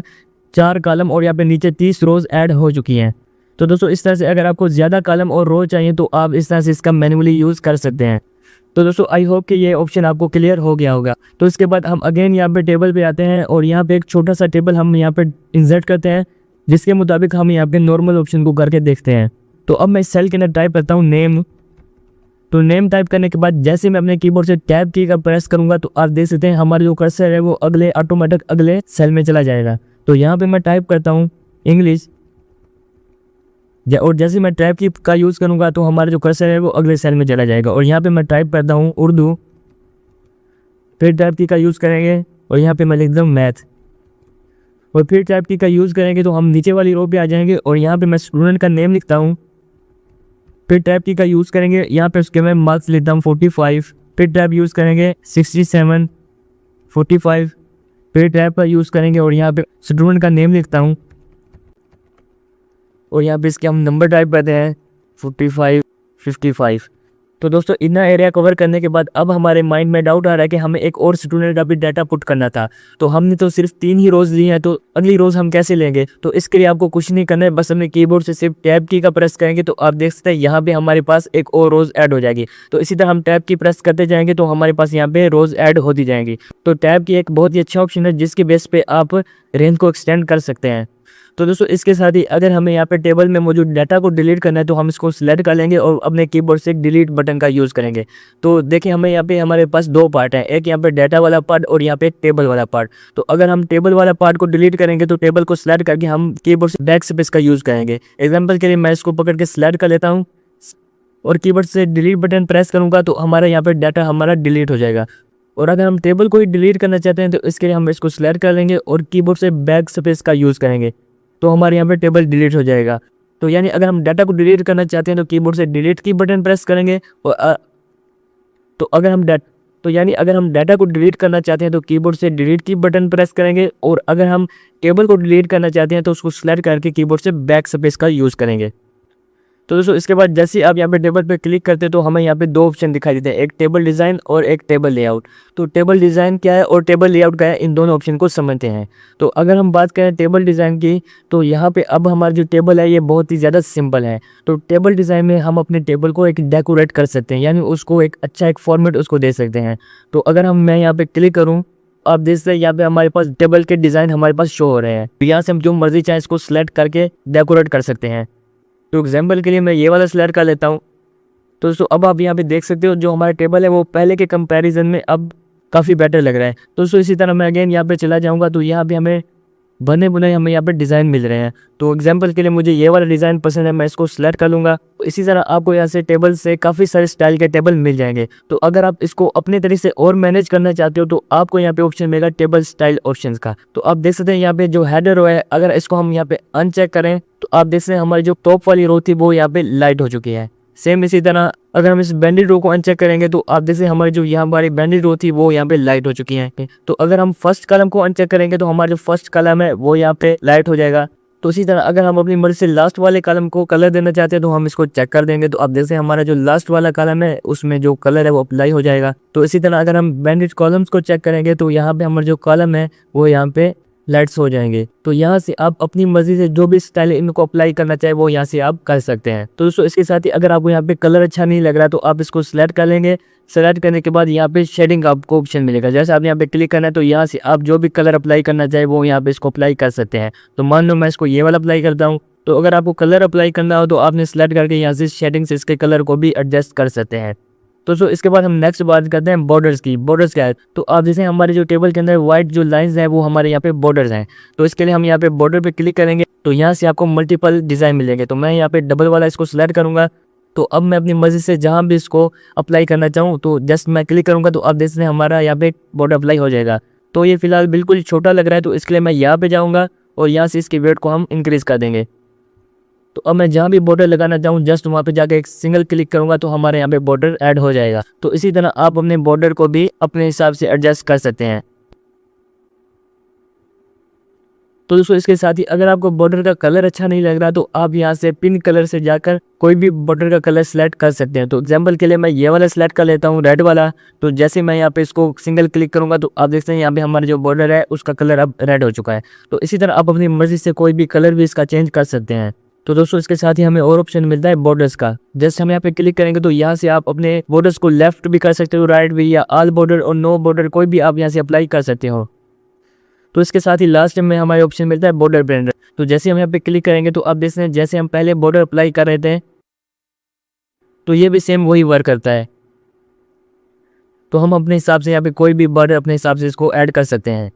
4 कॉलम और यहाँ पे नीचे 30 रोज़ ऐड हो चुकी हैं। तो दोस्तों इस तरह से अगर आपको ज़्यादा कॉलम और रो चाहिए तो आप इस तरह से इसका मैन्युअली यूज़ कर सकते हैं। तो दोस्तों आई होप कि ये ऑप्शन आपको क्लियर हो गया होगा। तो इसके बाद हम अगेन यहाँ पे टेबल पे आते हैं, और यहाँ पे एक छोटा सा टेबल हम यहाँ पे इंसर्ट करते हैं, जिसके मुताबिक हम यहाँ पे नॉर्मल ऑप्शन को करके देखते हैं। तो अब मैं सेल के अंदर टाइप करता हूँ नेम। तो नेम टाइप करने के बाद जैसे मैं अपने कीबोर्ड से टैब की का प्रेस करूंगा, तो आप देख सकते हैं हमारा जो कर्सर है वो ऑटोमेटिक अगले सेल में चला जाएगा। तो यहाँ पे मैं टाइप करता हूँ इंग्लिश, और जैसे मैं टैब की का यूज़ करूँगा तो हमारा जो कर्सर है वो अगले सेल में चला जाएगा। और यहाँ पे मैं टाइप करता हूँ उर्दू, फिर टैब की का यूज़ करेंगे, और यहाँ पे मैं लिख दूँ मैथ, और फिर टैब की का यूज़ करेंगे तो हम नीचे वाली रो पे आ जाएंगे, और यहाँ पे मैं स्टूडेंट का नेम लिखता हूँ, फिर टैब की का यूज़ करेंगे, यहाँ पे उसके मैं मार्क्स लेता हूँ 45, फिर टैब यूज़ करेंगे 67, 45, फिर टैब का यूज़ करेंगे, और यहाँ पे स्टूडेंट का नेम लिखता हूँ, और यहाँ पे इसके हम नंबर टाइप करते हैं 45, 55। तो दोस्तों इतना एरिया कवर करने के बाद अब हमारे माइंड में डाउट आ रहा है कि हमें एक और स्टूडेंट का भी डाटा पुट करना था। तो हमने तो सिर्फ 3 ही रोज़ ली हैं, तो अगली रोज़ हम कैसे लेंगे। तो इसके लिए आपको कुछ नहीं करना है, बस अपने कीबोर्ड से सिर्फ टैब की का प्रेस करेंगे, तो आप देख सकते हैं यहाँ पे हमारे पास एक और रोज़ ऐड हो जाएगी। तो इसी तरह हम टैब की प्रेस करते जाएंगे तो हमारे पास यहाँ पे रोज़ ऐड होती जाएंगी। तो टैब की एक बहुत ही अच्छा ऑप्शन है, जिसके बेस पे आप रेंज को एक्सटेंड कर सकते हैं। तो दोस्तों इसके साथ ही अगर हमें यहाँ पे टेबल में मौजूद डाटा को डिलीट करना है, तो हम इसको सिलेक्ट कर लेंगे और अपने कीबोर्ड से डिलीट बटन का यूज़ करेंगे। तो देखिए हमें यहाँ पे हमारे पास 2 पार्ट हैं, एक यहाँ पे डाटा वाला पार्ट और यहाँ पे टेबल वाला पार्ट। तो अगर हम टेबल वाला पार्ट को डिलीट करेंगे तो टेबल को सिलेक्ट करके हम कीबोर्ड से बैक स्पेस का यूज़ करेंगे। एग्जाम्पल के लिए मैं इसको पकड़ के सिलेक्ट कर लेता हूँ, और कीबोर्ड से डिलीट बटन प्रेस करूँगा तो हमारा यहाँ पे डाटा हमारा डिलीट हो जाएगा। और अगर हम टेबल को ही डिलीट करना चाहते हैं तो इसके लिए हम इसको सिलेक्ट कर लेंगे और कीबोर्ड से बैक स्पेस का यूज़ करेंगे, तो हमारे यहाँ पे टेबल डिलीट हो जाएगा। तो यानी अगर हम डाटा को डिलीट करना चाहते हैं तो कीबोर्ड से डिलीट की बटन प्रेस करेंगे, और अगर हम डाटा को डिलीट करना चाहते हैं तो कीबोर्ड से डिलीट की बटन प्रेस करेंगे, और अगर हम टेबल को डिलीट करना चाहते हैं तो उसको सिलेक्ट करके कीबोर्ड से बैक स्पेस का यूज़ करेंगे। तो दोस्तों इसके बाद जैसे आप यहाँ पे टेबल पे क्लिक करते हैं तो हमें यहाँ पे 2 ऑप्शन दिखाई देते हैं, एक टेबल डिज़ाइन और एक टेबल लेआउट। तो टेबल डिज़ाइन क्या है और टेबल लेआउट क्या है, इन दोनों ऑप्शन को समझते हैं। तो अगर हम बात करें टेबल डिज़ाइन की, तो यहाँ पे अब हमारा जो टेबल है ये बहुत ही ज़्यादा सिंपल है। तो टेबल डिज़ाइन में हम अपने टेबल को एक डेकोरेट कर सकते हैं, यानी उसको एक अच्छा एक फॉर्मेट उसको दे सकते हैं। तो अगर मैं यहाँ पे क्लिक करूँ, आप देख सकते हैं यहाँ पे हमारे पास टेबल के डिज़ाइन हमारे पास शो हो रहे हैं। तो यहाँ से हम जो मर्जी चाहें इसको सिलेक्ट करके डेकोरेट कर सकते हैं। तो एग्जाम्पल के लिए मैं ये वाला सिलेक्ट कर लेता हूँ। तो दोस्तों अब आप यहाँ पे देख सकते हो जो हमारा टेबल है वो पहले के कंपैरिजन में अब काफ़ी बेटर लग रहा है। तो दोस्तों इसी तरह मैं अगेन यहाँ पे चला जाऊँगा, तो यहाँ पे हमें बने बुने हमें यहाँ पे डिज़ाइन मिल रहे हैं। तो एग्जाम्पल के लिए मुझे ये वाला डिज़ाइन पसंद है, मैं इसको सिलेक्ट कर लूँगा। तो इसी तरह आपको यहाँ से टेबल से काफ़ी सारे स्टाइल के टेबल मिल जाएंगे। तो अगर आप इसको अपने तरीके से और मैनेज करना चाहते हो तो आपको यहाँ पे ऑप्शन मिलेगा टेबल स्टाइल ऑप्शंस का। तो आप देख सकते हैं यहाँ पे जो हेडर रो है, अगर इसको हम यहाँ पे अनचेक करें तो आप देख सकते हैं हमारी जो टॉप वाली रो थी वो यहाँ पे लाइट हो चुकी है। सेम इसी तरह अगर हम इस बैंडेड रो को अनचेक करेंगे तो आप जैसे हमारी जो यहाँ हमारी बैंडेड रो थी वो यहाँ पे लाइट हो चुकी है। तो अगर हम फर्स्ट कॉलम को अनचेक करेंगे तो हमारा जो फर्स्ट कॉलम है वो यहाँ पे लाइट हो जाएगा। तो इसी तरह अगर हम अपनी मर्जी से लास्ट वाले कॉलम को कलर देना चाहते हैं तो हम इसको चेक कर देंगे। तो आप जैसे हमारा जो लास्ट वाला कॉलम है उसमें जो कलर है वो अप्लाई हो जाएगा। तो इसी तरह अगर हम बैंडेड कॉलम्स को चेक करेंगे तो यहाँ पे हमारा जो कॉलम है वो यहाँ पे लाइट्स हो जाएंगे। तो यहाँ से आप अपनी मर्जी से जो भी स्टाइल इनको अप्लाई करना चाहे वो यहाँ से आप कर सकते हैं। तो दोस्तों इसके साथ ही अगर आपको यहाँ पे कलर अच्छा नहीं लग रहा तो आप इसको सिलेक्ट कर लेंगे। सेलेक्ट करने के बाद यहाँ पे शेडिंग का आपको ऑप्शन मिलेगा। जैसे आपने यहाँ पे क्लिक करना है तो यहाँ से आप जो भी कलर अप्लाई करना चाहे वो यहाँ पे इसको अप्लाई कर सकते हैं। तो मान लो मैं इसको ये वाला अप्लाई करता हूँ। तो अगर आपको कलर अप्लाई करना हो तो आपने सेलेक्ट करके यहाँ से शेडिंग से इसके कलर को भी एडजस्ट कर सकते हैं। तो इसके बाद हम नेक्स्ट बात करते हैं बॉर्डर्स की। बॉर्डर्स क्या है, तो आप जैसे हमारे जो टेबल के अंदर व्हाइट जो लाइंस हैं वो हमारे यहाँ पे बॉर्डर्स हैं। तो इसके लिए हम यहाँ पे बॉर्डर पे क्लिक करेंगे तो यहाँ से आपको मल्टीपल डिज़ाइन मिलेंगे। तो मैं यहाँ पे डबल वाला इसको सिलेक्ट करूँगा। तो अब मैं अपनी मर्जी से जहाँ भी इसको अप्लाई करना चाहूँ तो जस्ट मैं क्लिक करूँगा तो आप देख सकते हैं हमारा यहाँ पे बॉर्डर अप्लाई हो जाएगा। तो ये फिलहाल बिल्कुल छोटा लग रहा है तो इसके लिए मैं यहाँ पे जाऊँगा और यहाँ से इसके वेट को हम इंक्रीज़ कर देंगे। तो अब मैं जहाँ भी बॉर्डर लगाना चाहूँ जस्ट वहाँ पे जाके एक सिंगल क्लिक करूँगा तो हमारे यहाँ पे बॉर्डर ऐड हो जाएगा। तो इसी तरह आप अपने बॉर्डर को भी अपने हिसाब से एडजस्ट कर सकते हैं। तो दोस्तों इसके साथ ही अगर आपको बॉर्डर का कलर अच्छा नहीं लग रहा तो आप यहाँ से पिन कलर से जाकर कोई भी बॉर्डर का कलर सेलेक्ट कर सकते हैं। तो एग्जांपल के लिए मैं ये वाला सेलेक्ट कर लेता हूँ, रेड वाला। तो जैसे मैं यहाँ पे इसको सिंगल क्लिक करूँगा तो आप देखते हैं यहाँ पे हमारा जो बॉर्डर है उसका कलर अब रेड हो चुका है। तो इसी तरह आप अपनी मर्जी से कोई भी कलर भी इसका चेंज कर सकते हैं। तो दोस्तों इसके साथ ही हमें और ऑप्शन मिलता है बॉर्डर्स का। जैसे हम यहाँ पे क्लिक करेंगे तो यहाँ से आप अपने बॉर्डर्स को लेफ्ट भी कर सकते हो, राइट भी, या ऑल बॉर्डर और नो बॉर्डर कोई भी आप यहाँ से अप्लाई कर सकते हो। तो इसके साथ ही लास्ट में हमारे ऑप्शन मिलता है बॉर्डर ब्लेंडर। तो जैसे हम यहाँ पे क्लिक करेंगे तो आप देख सकते हैं जैसे हम पहले बॉर्डर अप्लाई कर रहे थे तो ये भी सेम वही वर्क करता है। तो हम अपने हिसाब से यहाँ पे कोई भी बॉर्डर अपने हिसाब से इसको ऐड कर सकते हैं।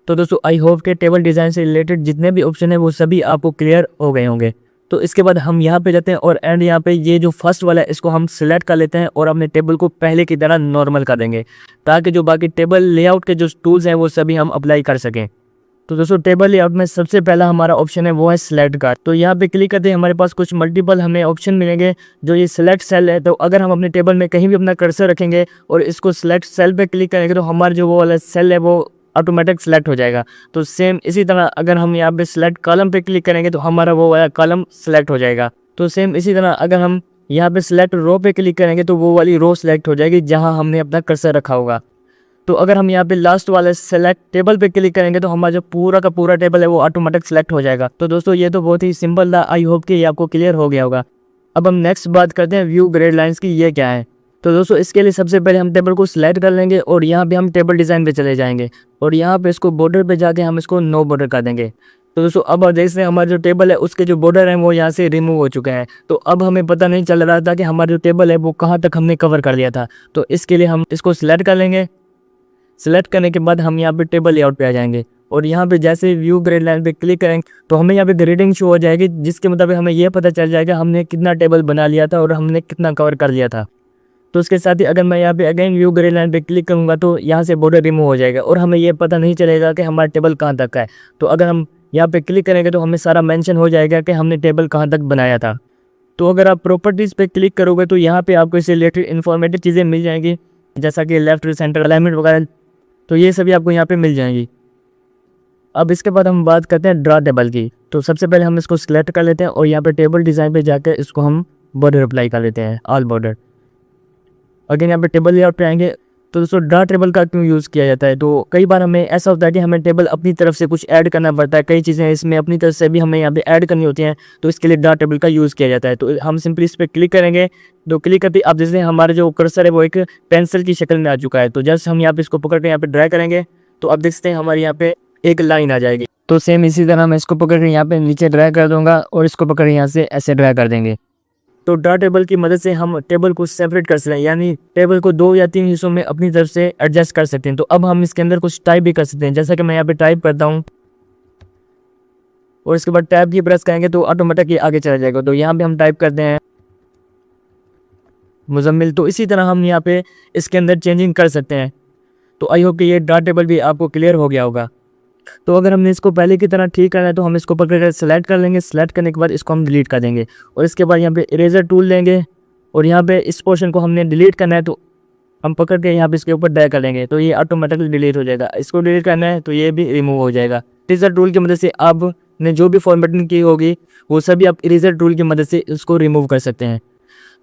तो दोस्तों आई होप के टेबल डिज़ाइन से रिलेटेड जितने भी ऑप्शन है वो सभी आपको क्लियर हो गए होंगे। तो इसके बाद हम यहाँ पे जाते हैं और एंड यहाँ पे ये जो फर्स्ट वाला है इसको हम सिलेक्ट कर लेते हैं और अपने टेबल को पहले की तरह नॉर्मल कर देंगे ताकि जो बाकी टेबल लेआउट के जो टूल्स हैं वो सभी हम अप्लाई कर सकें। तो दोस्तों टेबल लेआउट में सबसे पहला हमारा ऑप्शन है वो है सिलेक्ट का। तो यहाँ पे क्लिक करते हैं हमारे पास कुछ मल्टीपल हमें ऑप्शन मिलेंगे। जो ये सिलेक्ट सेल है तो अगर हम अपने टेबल में कहीं भी अपना कर्सर रखेंगे और इसको सिलेक्ट सेल पे क्लिक करेंगे तो हमारा जो वो वाला सेल है वो ऑटोमेटिक सेलेक्ट हो जाएगा। तो सेम इसी तरह अगर हम यहाँ पे सिलेक्ट कॉलम पे क्लिक करेंगे तो हमारा वो वाला कॉलम सेलेक्ट हो जाएगा। तो सेम इसी तरह अगर हम यहाँ पे सिलेक्ट रो पे क्लिक करेंगे तो वो वाली रो सेलेक्ट हो जाएगी जहाँ हमने अपना कर्सर रखा होगा। तो अगर हम यहाँ पे लास्ट वाले सेलेक्ट टेबल पे क्लिक करेंगे तो हमारा जो पूरा का पूरा टेबल है वो ऑटोमेटिक सेलेक्ट हो जाएगा। तो दोस्तों ये तो बहुत ही सिंपल था, आई होप कि ये आपको क्लियर हो गया होगा। अब हम नेक्स्ट बात करते हैं व्यू ग्रेड लाइन्स की, ये क्या है। तो दोस्तों इसके लिए सबसे पहले हम टेबल को सिलेक्ट कर लेंगे और यहाँ पे हम टेबल डिज़ाइन पे चले जाएंगे और यहाँ पे इसको बॉर्डर पे जाके हम इसको नो बॉर्डर कर देंगे। तो दोस्तों अब जैसे हमारा जो टेबल है उसके जो बॉर्डर हैं वो यहाँ से रिमूव हो चुके हैं। तो अब हमें पता नहीं चल रहा था कि हमारा जो टेबल है वो कहाँ तक हमने कवर कर लिया था। तो इसके लिए हम इसको सिलेक्ट कर लेंगे। सिलेक्ट करने के बाद हम यहाँ पे टेबल लेआउट पे आ जाएंगे और यहाँ पे जैसे व्यू ग्रेड लाइन पे क्लिक करेंगे तो हमें यहाँ पे ग्रेडिंग शो हो जाएगी जिसके मुताबिक हमें यह पता चल जाएगा हमने कितना टेबल बना लिया था और हमने कितना कवर कर लिया था। तो उसके साथ ही अगर मैं यहाँ पे अगेन व्यू ग्रेड लाइन पे क्लिक करूँगा तो यहाँ से बॉर्डर रिमूव हो जाएगा और हमें ये पता नहीं चलेगा कि हमारा टेबल कहाँ तक का है। तो अगर हम यहाँ पे क्लिक करेंगे तो हमें सारा मेंशन हो जाएगा कि हमने टेबल कहाँ तक बनाया था। तो अगर आप प्रॉपर्टीज़ पे क्लिक करोगे तो यहाँ पे आपको इससे रिलेटेड इन्फॉर्मेटिव चीज़ें मिल जाएंगी जैसा कि लेफ्ट सेंटर अलाइनमेंट वगैरह, तो ये सभी आपको यहाँ पे मिल जाएंगी। अब इसके बाद हम बात करते हैं ड्रा टेबल की। तो सबसे पहले हम इसको सिलेक्ट कर लेते हैं और यहाँ पे टेबल डिज़ाइन पे जाकर इसको हम बॉर्डर अप्लाई कर लेते हैं, ऑल बॉर्डर। अगेन यहाँ पे टेबल लेआउट पे आएंगे। तो दोस्तों ड्रा टेबल का क्यों यूज़ किया जाता है, तो कई बार हमें ऐसा होता है कि हमें टेबल अपनी तरफ से कुछ ऐड करना पड़ता है, कई चीज़ें इसमें अपनी तरफ से भी हमें यहाँ पे ऐड करनी होती हैं, तो इसके लिए ड्रा टेबल का यूज़ किया जाता है। तो हम सिंपली इस पर क्लिक करेंगे। तो क्लिक करते आप जैसे हमारा जो कर्सर है वो एक पेंसिल की शक्ल में आ चुका है। तो जस्ट हम यहाँ पे इसको पकड़ के यहाँ पे ड्रा करेंगे तो आप देख सकते हैं हमारे यहाँ पे एक लाइन आ जाएगी। तो सेम इसी तरह मैं इसको पकड़ के यहाँ पे नीचे ड्रा कर दूंगा और इसको पकड़ के यहाँ से ऐसे ड्रा कर देंगे। तो ड्रा टेबल की मदद से हम टेबल को सेपरेट कर सकते हैं, यानी टेबल को 2 या 3 हिस्सों में अपनी तरफ से एडजस्ट कर सकते हैं। तो अब हम इसके अंदर कुछ टाइप भी कर सकते हैं, जैसा कि मैं यहाँ पे टाइप करता हूँ और इसके बाद टैब की प्रेस करेंगे तो ऑटोमेटिक ये आगे चला जाएगा। तो यहाँ पे हम टाइप करते हैं मुजम्मिल। तो इसी तरह हम यहाँ पे इसके अंदर चेंजिंग कर सकते हैं। तो आई होप कि ये ड्रा टेबल भी आपको क्लियर हो गया होगा। तो अगर हमने इसको पहले की तरह ठीक करना है तो हम इसको पकड़ कर सेलेक्ट कर लेंगे। सेलेक्ट करने के बाद इसको हम डिलीट कर देंगे और इसके बाद यहाँ पे इरेजर टूल लेंगे और यहाँ पे इस पोर्शन को हमने डिलीट करना है तो हम पकड़ के यहाँ पे इसके ऊपर ड्रैग कर लेंगे तो ये ऑटोमेटिकली डिलीट हो जाएगा। इसको डिलीट करना है तो ये भी रिमूव हो जाएगा। इरेजर टूल की मदद से आपने जो भी फॉर्मेटिंग की होगी वो सभी आप इरेजर टूल की मदद से इसको रिमूव कर सकते हैं।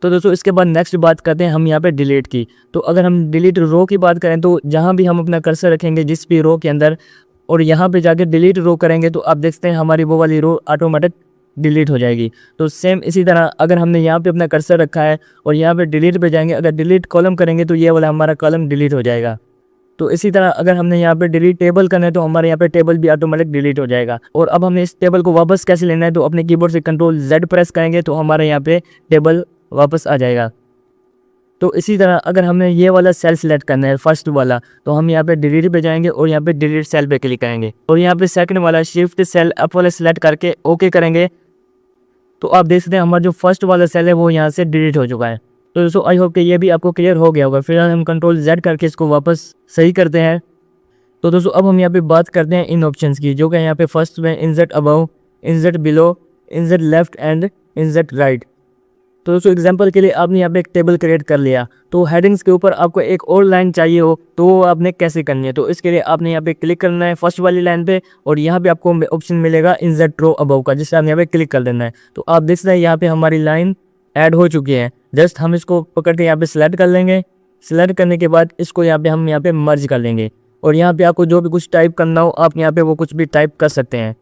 तो दोस्तों इसके बाद नेक्स्ट बात करते हैं हम यहाँ पे डिलीट की। तो अगर हम डिलीट रो की बात करें तो जहाँ भी हम अपना कर्सर रखेंगे जिस भी रो के अंदर और यहाँ पे जाके डिलीट रो करेंगे तो आप देखते हैं हमारी वो वाली रो ऑटोमेटिक डिलीट हो जाएगी। तो सेम इसी तरह अगर हमने यहाँ पे अपना कर्सर रखा है और यहाँ पे डिलीट पे जाएंगे, अगर डिलीट कॉलम करेंगे तो ये वाला हमारा कॉलम डिलीट हो जाएगा। तो इसी तरह अगर हमने यहाँ पे डिलीट टेबल करना है तो हमारे यहाँ पे टेबल भी ऑटोमेटिक डिलीट हो जाएगा। और अब हमने इस टेबल को वापस कैसे लेना है, तो अपने कीबोर्ड से कंट्रोल Z प्रेस करेंगे तो हमारे यहाँ पे टेबल वापस आ जाएगा। तो इसी तरह अगर हमने ये वाला सेल सिलेक्ट करना है फर्स्ट वाला, तो हम यहाँ पे डिलीट पे जाएंगे और यहाँ पे डिलीट सेल पे क्लिक करेंगे और यहाँ पे सेकंड वाला शिफ्ट सेल अप वाला सिलेक्ट करके ओके करेंगे। तो आप देख सकते हैं हमारा जो फर्स्ट वाला सेल है वो यहाँ से डिलीट हो चुका है। तो दोस्तों आई होप कि ये भी आपको क्लियर हो गया होगा। फिलहाल हम कंट्रोल Z करके इसको वापस सही करते हैं। तो दोस्तों अब हम यहाँ पे बात करते हैं इन ऑप्शंस की, जो कि यहाँ पे फर्स्ट में insert above, insert below, insert left and insert right. तो दोस्तों एग्जांपल के लिए आपने यहाँ पे एक टेबल क्रिएट कर लिया, तो हेडिंग्स के ऊपर आपको एक और लाइन चाहिए हो तो वो आपने कैसे करनी है। तो इसके लिए आपने यहाँ पे क्लिक करना है फर्स्ट वाली लाइन पे और यहाँ पे आपको ऑप्शन मिलेगा इंसर्ट रो अबव का, जिससे आपने यहाँ पे क्लिक कर देना है। तो आप देख सकते हैं यहाँ पे हमारी लाइन ऐड हो चुकी है। जस्ट हम इसको पकड़ के यहाँ पे सिलेक्ट कर लेंगे। सिलेक्ट करने के बाद इसको हम यहाँ पे मर्ज कर लेंगे और यहाँ पे आपको जो भी कुछ टाइप करना हो आप यहाँ पे वो कुछ भी टाइप कर सकते हैं।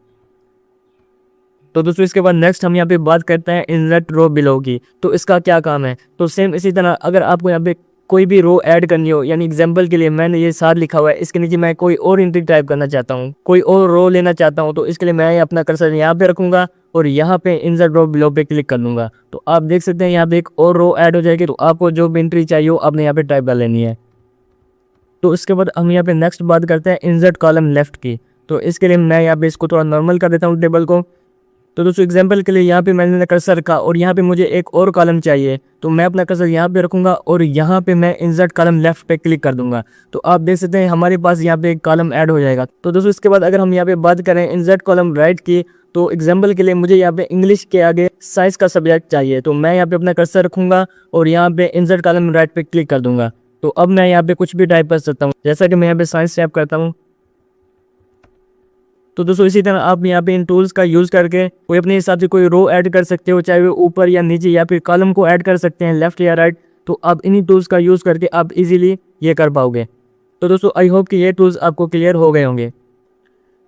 तो दोस्तों इसके बाद नेक्स्ट हम यहाँ पे बात करते हैं इंसर्ट रो बिलो की। तो इसका क्या काम है, तो सेम इसी तरह अगर आपको यहाँ पे कोई भी रो ऐड करनी हो, यानी एग्जांपल के लिए मैंने ये साथ लिखा हुआ है, इसके नीचे मैं कोई और एंट्री टाइप करना चाहता हूँ, कोई और रो लेना चाहता हूँ, तो इसके लिए मैं अपना कर्सर यहाँ पे रखूँगा और यहाँ पे इंसर्ट रो बिलो पे क्लिक कर दूंगा। तो आप देख सकते हैं यहाँ पे एक और रो ऐड हो जाएगी। तो आपको जो भी एंट्री चाहिए हो आपने यहाँ पे टाइप कर लेनी है। तो इसके बाद हम यहाँ पे नेक्स्ट बात करते हैं इंसर्ट कॉलम लेफ्ट की। तो इसके लिए मैं यहाँ पे इसको थोड़ा नॉर्मल कर देता हूँ टेबल को। तो दोस्तों एग्जांपल के लिए यहाँ पे मैंने कर्सर रखा और यहाँ पे मुझे एक और कॉलम चाहिए, तो मैं अपना कर्सर यहाँ पे रखूँगा और यहाँ पे मैं इंसर्ट कॉलम लेफ्ट पे क्लिक कर दूंगा। तो आप देख सकते हैं हमारे पास यहाँ पे एक कॉलम ऐड हो जाएगा। तो दोस्तों इसके बाद अगर हम यहाँ पे बात करें इंसर्ट कॉलम राइट की, तो एग्जाम्पल के लिए मुझे यहाँ पे इंग्लिश के आगे साइंस का सब्जेक्ट चाहिए, तो मैं यहाँ पे अपना कर्सर रखूँगा और यहाँ पे इंसर्ट कॉलम राइट पे क्लिक कर दूंगा। तो अब मैं यहाँ पे कुछ भी टाइप कर सकता हूँ, जैसा कि मैं यहाँ पे साइंस टाइप करता हूँ। तो दोस्तों इसी तरह आप यहाँ पे इन टूल्स का यूज़ करके कोई अपने हिसाब से कोई रो ऐड कर सकते हो, चाहे वो ऊपर या नीचे, या फिर कॉलम को ऐड कर सकते हैं लेफ्ट या राइट। तो आप इन्हीं टूल्स का यूज़ करके आप इजीली ये कर पाओगे। तो दोस्तों आई होप कि ये टूल्स आपको क्लियर हो गए होंगे।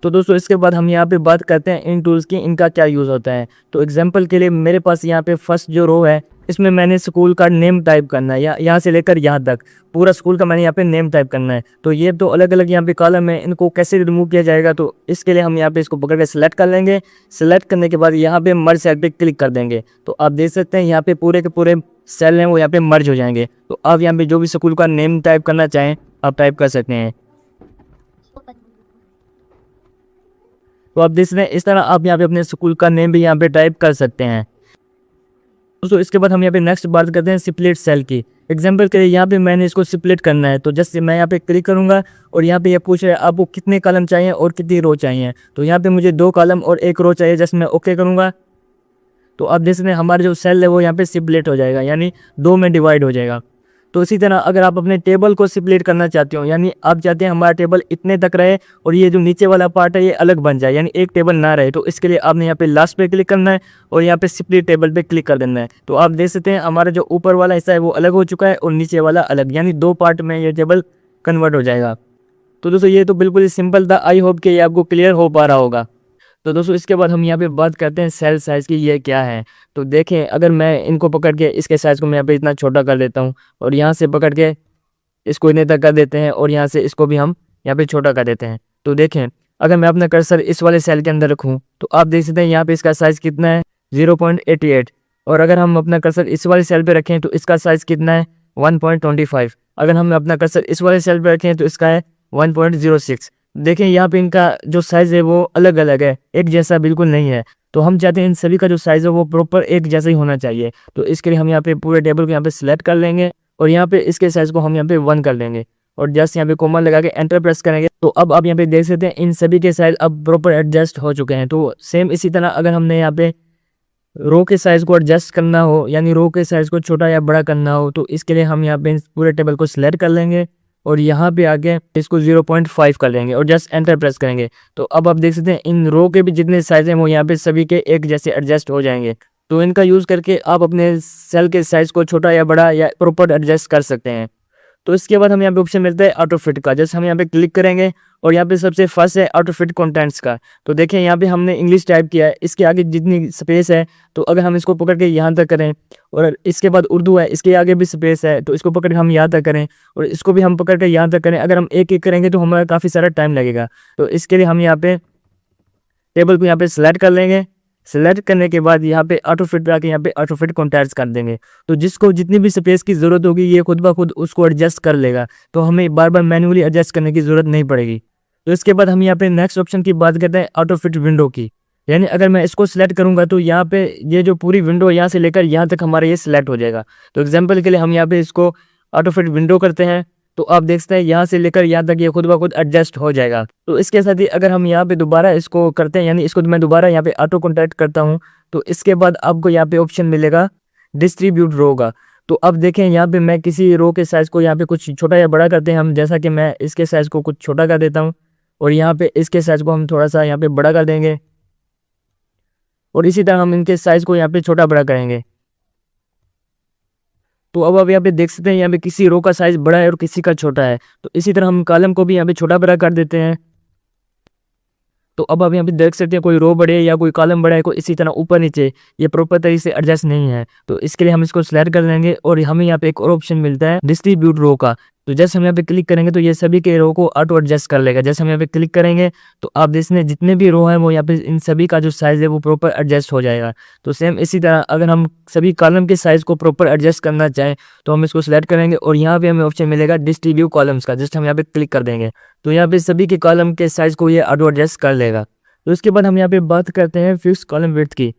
तो दोस्तों इसके बाद हम यहाँ पे बात करते हैं इन टूल्स की, इनका क्या यूज़ होता है। तो एग्जांपल के लिए मेरे पास यहाँ पे फर्स्ट जो रो है इसमें मैंने स्कूल का नेम टाइप करना है, या यहाँ से लेकर यहाँ तक पूरा स्कूल का मैंने यहाँ पे नेम टाइप करना है। तो ये तो अलग अलग यहाँ पे कॉलम है, इनको कैसे रिमूव किया जाएगा, तो इसके लिए हम यहाँ पे इसको पकड़ के सिलेक्ट कर लेंगे। सिलेक्ट करने के बाद यहाँ पे मर्ज सेल पे क्लिक कर देंगे। तो आप देख सकते हैं यहाँ पे पूरे के पूरे सेल हैं वो यहाँ पे मर्ज हो जाएंगे। तो आप यहाँ पे जो भी स्कूल का नेम टाइप करना चाहें आप टाइप कर सकते हैं। तो आप देख सकते हैं इस तरह आप यहाँ पे अपने स्कूल का नेम भी यहाँ पे टाइप कर सकते हैं। दोस्तों इसके बाद हम यहाँ पे नेक्स्ट बात करते हैं स्प्लिट सेल की। एग्जांपल के लिए यहाँ पे मैंने इसको स्प्लिट करना है, तो जस्ट मैं यहाँ पे क्लिक करूँगा और यहाँ पे ये पूछ रहा है आपको कितने कॉलम चाहिए और कितनी रो चाहिए। तो यहाँ पे मुझे 2 कॉलम और 1 रो चाहिए, जस्ट मैं ओके करूँगा। तो आप देख सकते हैं हमारा जो सेल है वो यहाँ पे स्प्लिट हो जाएगा, यानी 2 में डिवाइड हो जाएगा। तो इसी तरह अगर आप अपने टेबल को स्प्लिट करना चाहते हो, यानी आप चाहते हैं हमारा टेबल इतने तक रहे और ये जो नीचे वाला पार्ट है ये अलग बन जाए, यानी एक टेबल ना रहे, तो इसके लिए आपने यहाँ पे लास्ट पे क्लिक करना है और यहाँ पे स्प्लिट टेबल पे क्लिक कर देना है। तो आप देख सकते हैं हमारा जो ऊपर वाला हिस्सा है वो अलग हो चुका है और नीचे वाला अलग, यानी 2 पार्ट में ये टेबल कन्वर्ट हो जाएगा। तो दोस्तों ये तो बिल्कुल ही सिंपल था, आई होप कि ये आपको क्लियर हो पा रहा होगा। तो दोस्तों इसके बाद हम यहाँ पे बात करते हैं सेल साइज़ की, ये क्या है। तो देखें अगर मैं इनको पकड़ के इसके साइज़ को मैं यहाँ पे इतना छोटा कर देता हूँ और यहाँ से पकड़ के इसको इतने तक कर देते हैं और यहाँ से इसको भी हम यहाँ पे छोटा कर देते हैं। तो देखें अगर मैं अपना कर्सर इस वाले सेल के अंदर रखूँ तो आप देख सकते हैं यहाँ पे इसका साइज़ कितना है 0.88, और अगर हम अपना कर्सर इस वाले सेल पे रखें तो इसका साइज़ कितना है 1.25। अगर हम अपना कर्सर इस वाले सेल पे रखें तो इसका है 1.06। देखें यहाँ पे इनका जो साइज़ है वो अलग अलग है, एक जैसा बिल्कुल नहीं है। तो हम चाहते हैं इन सभी का जो साइज़ है वो प्रॉपर एक जैसा ही होना चाहिए। तो इसके लिए हम यहाँ पे पूरे टेबल को यहाँ पे सिलेक्ट कर लेंगे और यहाँ पे इसके साइज़ को हम यहाँ पे 1 कर लेंगे और जस्ट यहाँ पे कोमा लगा के एंटर प्रेस करेंगे। तो अब आप यहाँ पे देख सकते हैं इन सभी के साइज़ अब प्रॉपर एडजस्ट हो चुके हैं। तो सेम इसी तरह अगर हमने यहाँ पे रो के साइज़ को एडजस्ट करना हो, यानी रो के साइज़ को छोटा या बड़ा करना हो, तो इसके लिए हम यहाँ पे पूरे टेबल को सिलेक्ट कर लेंगे और यहाँ पे आके इसको 0.5 कर लेंगे और जस्ट एंटर प्रेस करेंगे। तो अब आप देख सकते हैं इन रो के भी जितने साइज़ हैं वो यहाँ पे सभी के एक जैसे एडजस्ट हो जाएंगे। तो इनका यूज़ करके आप अपने सेल के साइज़ को छोटा या बड़ा या प्रॉपर एडजस्ट कर सकते हैं। तो इसके बाद हमें यहाँ पे ऑप्शन मिलता है ऑटो फिट का। जैसे हम यहाँ पे क्लिक करेंगे और यहाँ पे सबसे फर्स्ट है ऑटो फिट कंटेंट्स का। तो देखें यहाँ पे हमने इंग्लिश टाइप किया है, इसके आगे जितनी स्पेस है तो अगर हम इसको पकड़ के यहाँ तक करें, और इसके बाद उर्दू है, इसके आगे भी स्पेस है तो इसको पकड़ के हम यहाँ तक करें, और इसको भी हम पकड़ के यहाँ तक करें। अगर हम एक एक करेंगे तो हमारा काफ़ी सारा टाइम लगेगा। तो इसके लिए हम यहाँ पे टेबल को यहाँ पे सिलेक्ट कर लेंगे। सिलेक्ट करने के बाद यहाँ पे ऑटो फिट पे आके यहाँ पे ऑटो फिट कॉन्टैक्ट्स कर देंगे। तो जिसको जितनी भी स्पेस की ज़रूरत होगी ये खुद ब खुद उसको एडजस्ट कर लेगा, तो हमें बार बार मैन्युअली एडजस्ट करने की ज़रूरत नहीं पड़ेगी। तो इसके बाद हम यहाँ पे नेक्स्ट ऑप्शन की बात करते हैं ऑटो फिट विंडो की। यानी अगर मैं इसको सिलेक्ट करूँगा तो यहाँ पे ये जो पूरी विंडो यहाँ से लेकर यहाँ तक हमारा ये सिलेक्ट हो जाएगा। तो एग्जाम्पल के लिए हम यहाँ पे इसको ऑटो फिट विंडो करते हैं, तो आप देख सकते हैं यहाँ से लेकर यहाँ तक ये खुद ब खुद एडजस्ट हो जाएगा। तो इसके साथ ही अगर हम यहाँ पे दोबारा इसको करते हैं, यानी इसको मैं दोबारा यहाँ पे ऑटो कॉन्टैक्ट करता हूँ, तो इसके बाद आपको यहाँ पे ऑप्शन मिलेगा डिस्ट्रीब्यूट रो का। तो अब देखें यहाँ पे मैं किसी रो के साइज़ को यहाँ पे कुछ छोटा या बड़ा करते हैं हम, जैसा कि मैं इसके साइज़ को कुछ छोटा कर देता हूँ और यहाँ पे इसके साइज़ को हम थोड़ा सा यहाँ पे बड़ा कर देंगे, और इसी तरह हम इनके साइज़ को यहाँ पे छोटा बड़ा करेंगे। तो अब आप यहाँ पे देख सकते हैं यहाँ पे किसी रो का साइज़ बड़ा है और किसी का छोटा है। तो इसी तरह हम कॉलम को भी यहाँ पे छोटा बड़ा कर देते हैं। तो अब आप यहाँ पे देख सकते हैं कोई रो बड़े या कोई कॉलम बड़ा है, कोई इसी तरह ऊपर नीचे ये प्रॉपर तरीके से एडजस्ट नहीं है। तो इसके लिए हम इसको सिलेक्ट कर लेंगे और हमें यहाँ पे एक और ऑप्शन मिलता है डिस्ट्रीब्यूट रो का। तो जैसे हम यहाँ पे क्लिक करेंगे तो ये सभी के रो को ऑटो एडजस्ट कर लेगा। जैसे हम यहाँ पे क्लिक करेंगे तो आप देखते जितने भी रो हैं वो यहाँ पे इन सभी का जो साइज़ है वो प्रॉपर एडजस्ट हो जाएगा। तो सेम इसी तरह अगर हम सभी कॉलम के साइज़ को प्रॉपर एडजस्ट करना चाहें तो हम इसको सिलेक्ट करेंगे और यहाँ पे हमें ऑप्शन मिलेगा डिस्ट्रीब्यूट कॉलम्स का। जस्ट हम यहाँ पे क्लिक कर देंगे तो यहाँ पे सभी के कॉलम के साइज़ को ये ऑटो एडजस्ट कर लेगा। तो इसके बाद हम यहाँ पे बात करते हैं फिक्स कॉलम विड्थ की।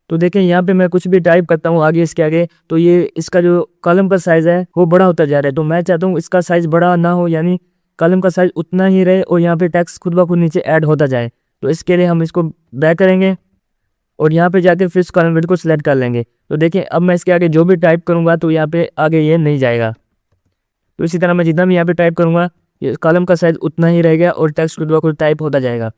तो देखें यहाँ पे मैं कुछ भी टाइप करता हूँ आगे इसके आगे, तो ये इसका जो कॉलम का साइज़ है वो बड़ा होता जा रहा है। तो मैं चाहता हूँ इसका साइज़ बड़ा ना हो, यानी कॉलम का साइज़ उतना ही रहे और यहाँ पे टेक्स्ट खुद ब खुद नीचे ऐड होता जाए। तो इसके लिए हम इसको बैक करेंगे और यहाँ पे जाके फिक्स कॉलम विड्थ को सिलेक्ट कर लेंगे। तो देखें अब मैं इसके आगे जो भी टाइप करूँगा तो यहाँ पे आगे ये नहीं जाएगा। तो इसी तरह मैं जितना भी यहाँ पे टाइप करूँगा ये कॉलम का साइज़ उतना ही रहेगा और टेक्स्ट खुद ब खुद टाइप होता जाएगा।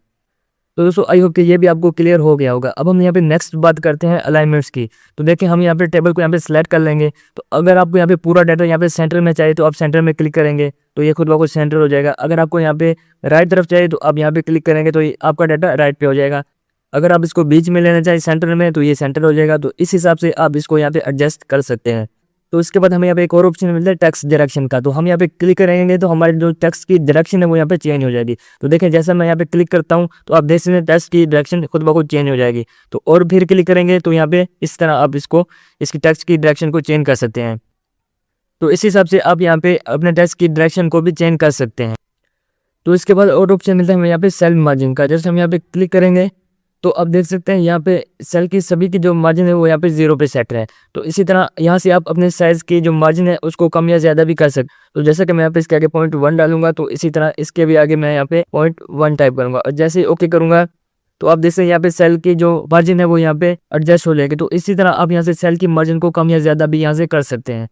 तो दोस्तों आई होप कि ये भी आपको क्लियर हो गया होगा। अब हम यहाँ पे नेक्स्ट बात करते हैं अलाइनमेंट्स की। तो देखें हम यहाँ पे टेबल को यहाँ पे सिलेक्ट कर लेंगे। तो अगर आपको यहाँ पे पूरा डाटा यहाँ पे सेंटर में चाहिए तो आप सेंटर में क्लिक करेंगे तो ये खुद ब खुद सेंटर हो जाएगा। अगर आपको यहाँ पे राइट तरफ चाहिए तो आप यहाँ पे क्लिक करेंगे तो ये आपका डाटा राइट पे हो जाएगा। अगर आप इसको बीच में लेना चाहिए सेंटर में तो ये सेंटर हो जाएगा। तो इस हिसाब से आप इसको यहाँ पे एडजस्ट कर सकते हैं। तो इसके बाद हमें यहाँ पे एक और ऑप्शन मिलता है टेक्स्ट डायरेक्शन का। तो हम यहाँ पे क्लिक करेंगे तो हमारे जो टेक्स्ट की डायरेक्शन है वो यहाँ पे चेंज हो जाएगी। तो देखें जैसे मैं यहाँ पे क्लिक करता हूँ तो आप देख सकते हैं टेक्स्ट की डायरेक्शन खुद ब खुद चेंज हो जाएगी। तो और फिर क्लिक करेंगे तो यहाँ पे इस तरह आप इसकी टेक्स्ट की डायरेक्शन को चेंज कर सकते हैं। तो इस हिसाब से आप यहाँ पे अपने टेक्स्ट की डायरेक्शन को भी चेंज कर सकते हैं। तो इसके बाद और ऑप्शन मिलता है हमें यहाँ पे सेल मार्जिन का। जैसे हम यहाँ पे क्लिक करेंगे तो आप देख सकते हैं यहाँ पे सेल की सभी की जो मार्जिन है वो यहाँ पे 0 पे सेट है। तो इसी तरह यहाँ से आप अपने साइज़ की जो मार्जिन है उसको कम या ज़्यादा भी कर सकते। तो जैसे कि मैं यहाँ पे इसके आगे 0.1 डालूंगा तो इसी तरह इसके भी आगे मैं यहाँ पे 0.1 टाइप करूँगा और जैसे ओके करूँगा तो आप देख सकते हैं यहाँ पे सेल की जो मार्जिन है वो यहाँ पे एडजस्ट हो जाएगी। तो इसी तरह आप यहाँ से सेल की मार्जिन को कम या ज़्यादा भी यहाँ से कर सकते हैं।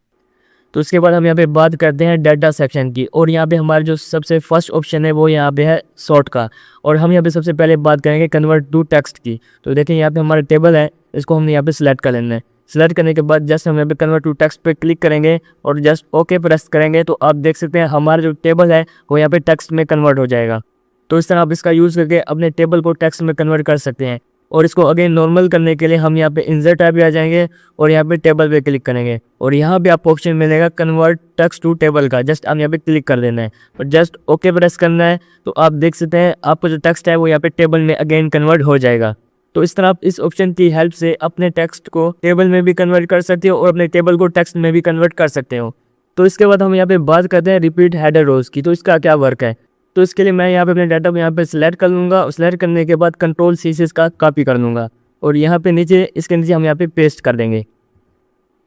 तो उसके बाद हम यहाँ पे बात करते हैं डाटा सेक्शन की, और यहाँ पे हमारा जो सबसे फर्स्ट ऑप्शन है वो यहाँ पे है सॉर्ट का। और हम यहाँ पे सबसे पहले बात करेंगे कन्वर्ट टू टेक्स्ट की। तो देखें यहाँ पे हमारा टेबल है, इसको हमने यहाँ पे सिलेक्ट कर लेना है। सिलेक्ट करने के बाद जस्ट हम यहाँ पे कन्वर्ट टू टेक्स्ट पे क्लिक करेंगे और जस्ट ओके प्रेस करेंगे तो आप देख सकते हैं हमारा जो टेबल है वो यहाँ पे टेक्स्ट में कन्वर्ट हो जाएगा। तो इस तरह आप इसका यूज़ करके अपने टेबल को टेक्स्ट में कन्वर्ट कर सकते हैं। और इसको अगेन नॉर्मल करने के लिए हम यहाँ पे इंसर्ट टैब पे आ जाएंगे और यहाँ पे टेबल पे क्लिक करेंगे और यहाँ पे आपको ऑप्शन मिलेगा कन्वर्ट टेक्स्ट टू टेबल का। जस्ट आप यहाँ पे क्लिक कर देना है और जस्ट ओके प्रेस करना है। तो आप देख सकते हैं आपको जो टेक्स्ट है वो यहाँ पे टेबल में अगेन कन्वर्ट हो जाएगा। तो इस तरह आप इस ऑप्शन की हेल्प से अपने टेक्स्ट को टेबल में भी कन्वर्ट कर सकते हो और अपने टेबल को टेक्स्ट में भी कन्वर्ट कर सकते हो। तो इसके बाद हम यहाँ पे बात करते हैं रिपीट हेडर रोज की। तो इसका क्या वर्क है, तो इसके लिए मैं यहाँ पे अपने डाटा को यहाँ पे सिलेक्ट कर लूँगा। सिलेक्ट करने के बाद कंट्रोल सी से इसका कॉपी कर लूँगा और यहाँ पे नीचे इसके नीचे हम यहाँ पे पेस्ट कर देंगे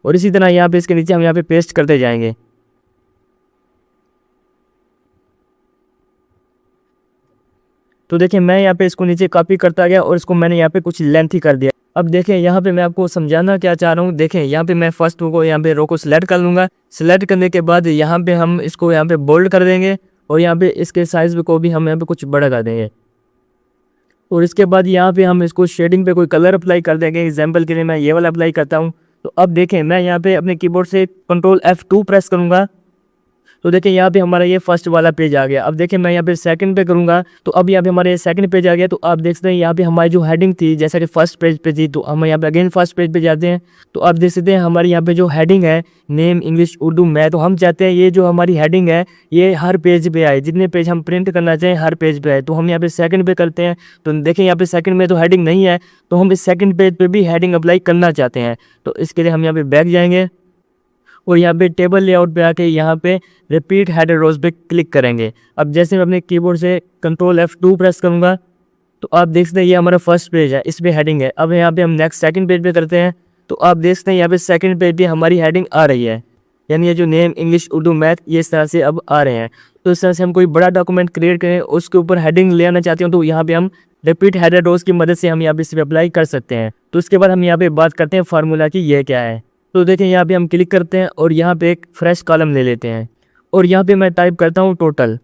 और इसी तरह यहाँ पे इसके नीचे हम यहाँ पे पेस्ट करते जाएंगे। तो देखिए मैं यहाँ पे इसको नीचे कॉपी करता गया और इसको मैंने यहाँ पे कुछ लेंथ ही कर दिया। अब देखें यहाँ पे मैं आपको समझाना क्या चाह रहा हूँ। देखें यहाँ पे मैं फर्स्ट को यहाँ पे रो को सिलेक्ट कर लूँगा। सिलेक्ट करने के बाद यहाँ पे हम इसको यहाँ पे बोल्ड कर देंगे और यहाँ पे इसके साइज़ को भी हम यहाँ पे कुछ बड़ा कर देंगे और इसके बाद यहाँ पे हम इसको शेडिंग पे कोई कलर अप्लाई कर देंगे। एग्जांपल के लिए मैं ये वाला अप्लाई करता हूँ। तो अब देखें मैं यहाँ पे अपने कीबोर्ड से कंट्रोल F2 प्रेस करूँगा तो देखिए यहाँ पे हमारा ये फर्स्ट वाला पेज आ गया। अब देखिए मैं यहाँ पे सेकंड पे करूँगा तो अब यहाँ पे हमारे सेकंड पेज आ गया। तो आप देख सकते हैं यहाँ पे हमारी जो हेडिंग थी जैसा कि फर्स्ट पेज पे थी, तो हम यहाँ पे अगेन फर्स्ट पेज पे जाते हैं। तो आप देख सकते हैं हमारे यहाँ पे जो हेडिंग है नेम इंग्लिश उर्दू मैथ, तो हम चाहते हैं ये जो हमारी हेडिंग है ये हर पेज पे आए, जितने पेज हम प्रिंट करना चाहें हर पेज पे आए। तो हम यहाँ पे सेकंड पे करते हैं। तो देखिए यहाँ पे सेकंड में तो हेडिंग नहीं है, तो हम इस सेकंड पेज पे भी हेडिंग अप्लाई करना चाहते हैं। तो इसके लिए हम यहाँ पे बैक जाएंगे और यहाँ पे टेबल लेआउट पे आके यहाँ पे रिपीट हेडर रोज पे क्लिक करेंगे। अब जैसे मैं अपने कीबोर्ड से कंट्रोल F2 प्रेस करूँगा तो आप देख सकते हैं ये हमारा फर्स्ट पेज है, इस पे हेडिंग है। अब यहाँ पे हम नेक्स्ट सेकंड पेज पे करते हैं तो आप देख सकते हैं यहाँ पे सेकंड पेज पे हमारी हेडिंग आ रही है, यानी ये जो नेम इंग्लिश उर्दू मैथ ये इस तरह से अब आ रहे हैं। तो इस तरह से हम कोई बड़ा डॉक्यूमेंट क्रिएट करें उसके ऊपर हेडिंग ले आना चाहते हो तो यहाँ पे हम रिपीट हेडर रोज की मदद से हम यहाँ पे इस पर अप्लाई कर सकते हैं। तो उसके बाद हम यहाँ पे बात करते हैं फार्मूला की ये क्या है। तो देखिए यहाँ पे हम क्लिक करते हैं और यहाँ पे एक फ्रेश कॉलम ले लेते हैं और यहाँ पे मैं टाइप करता हूँ टोटल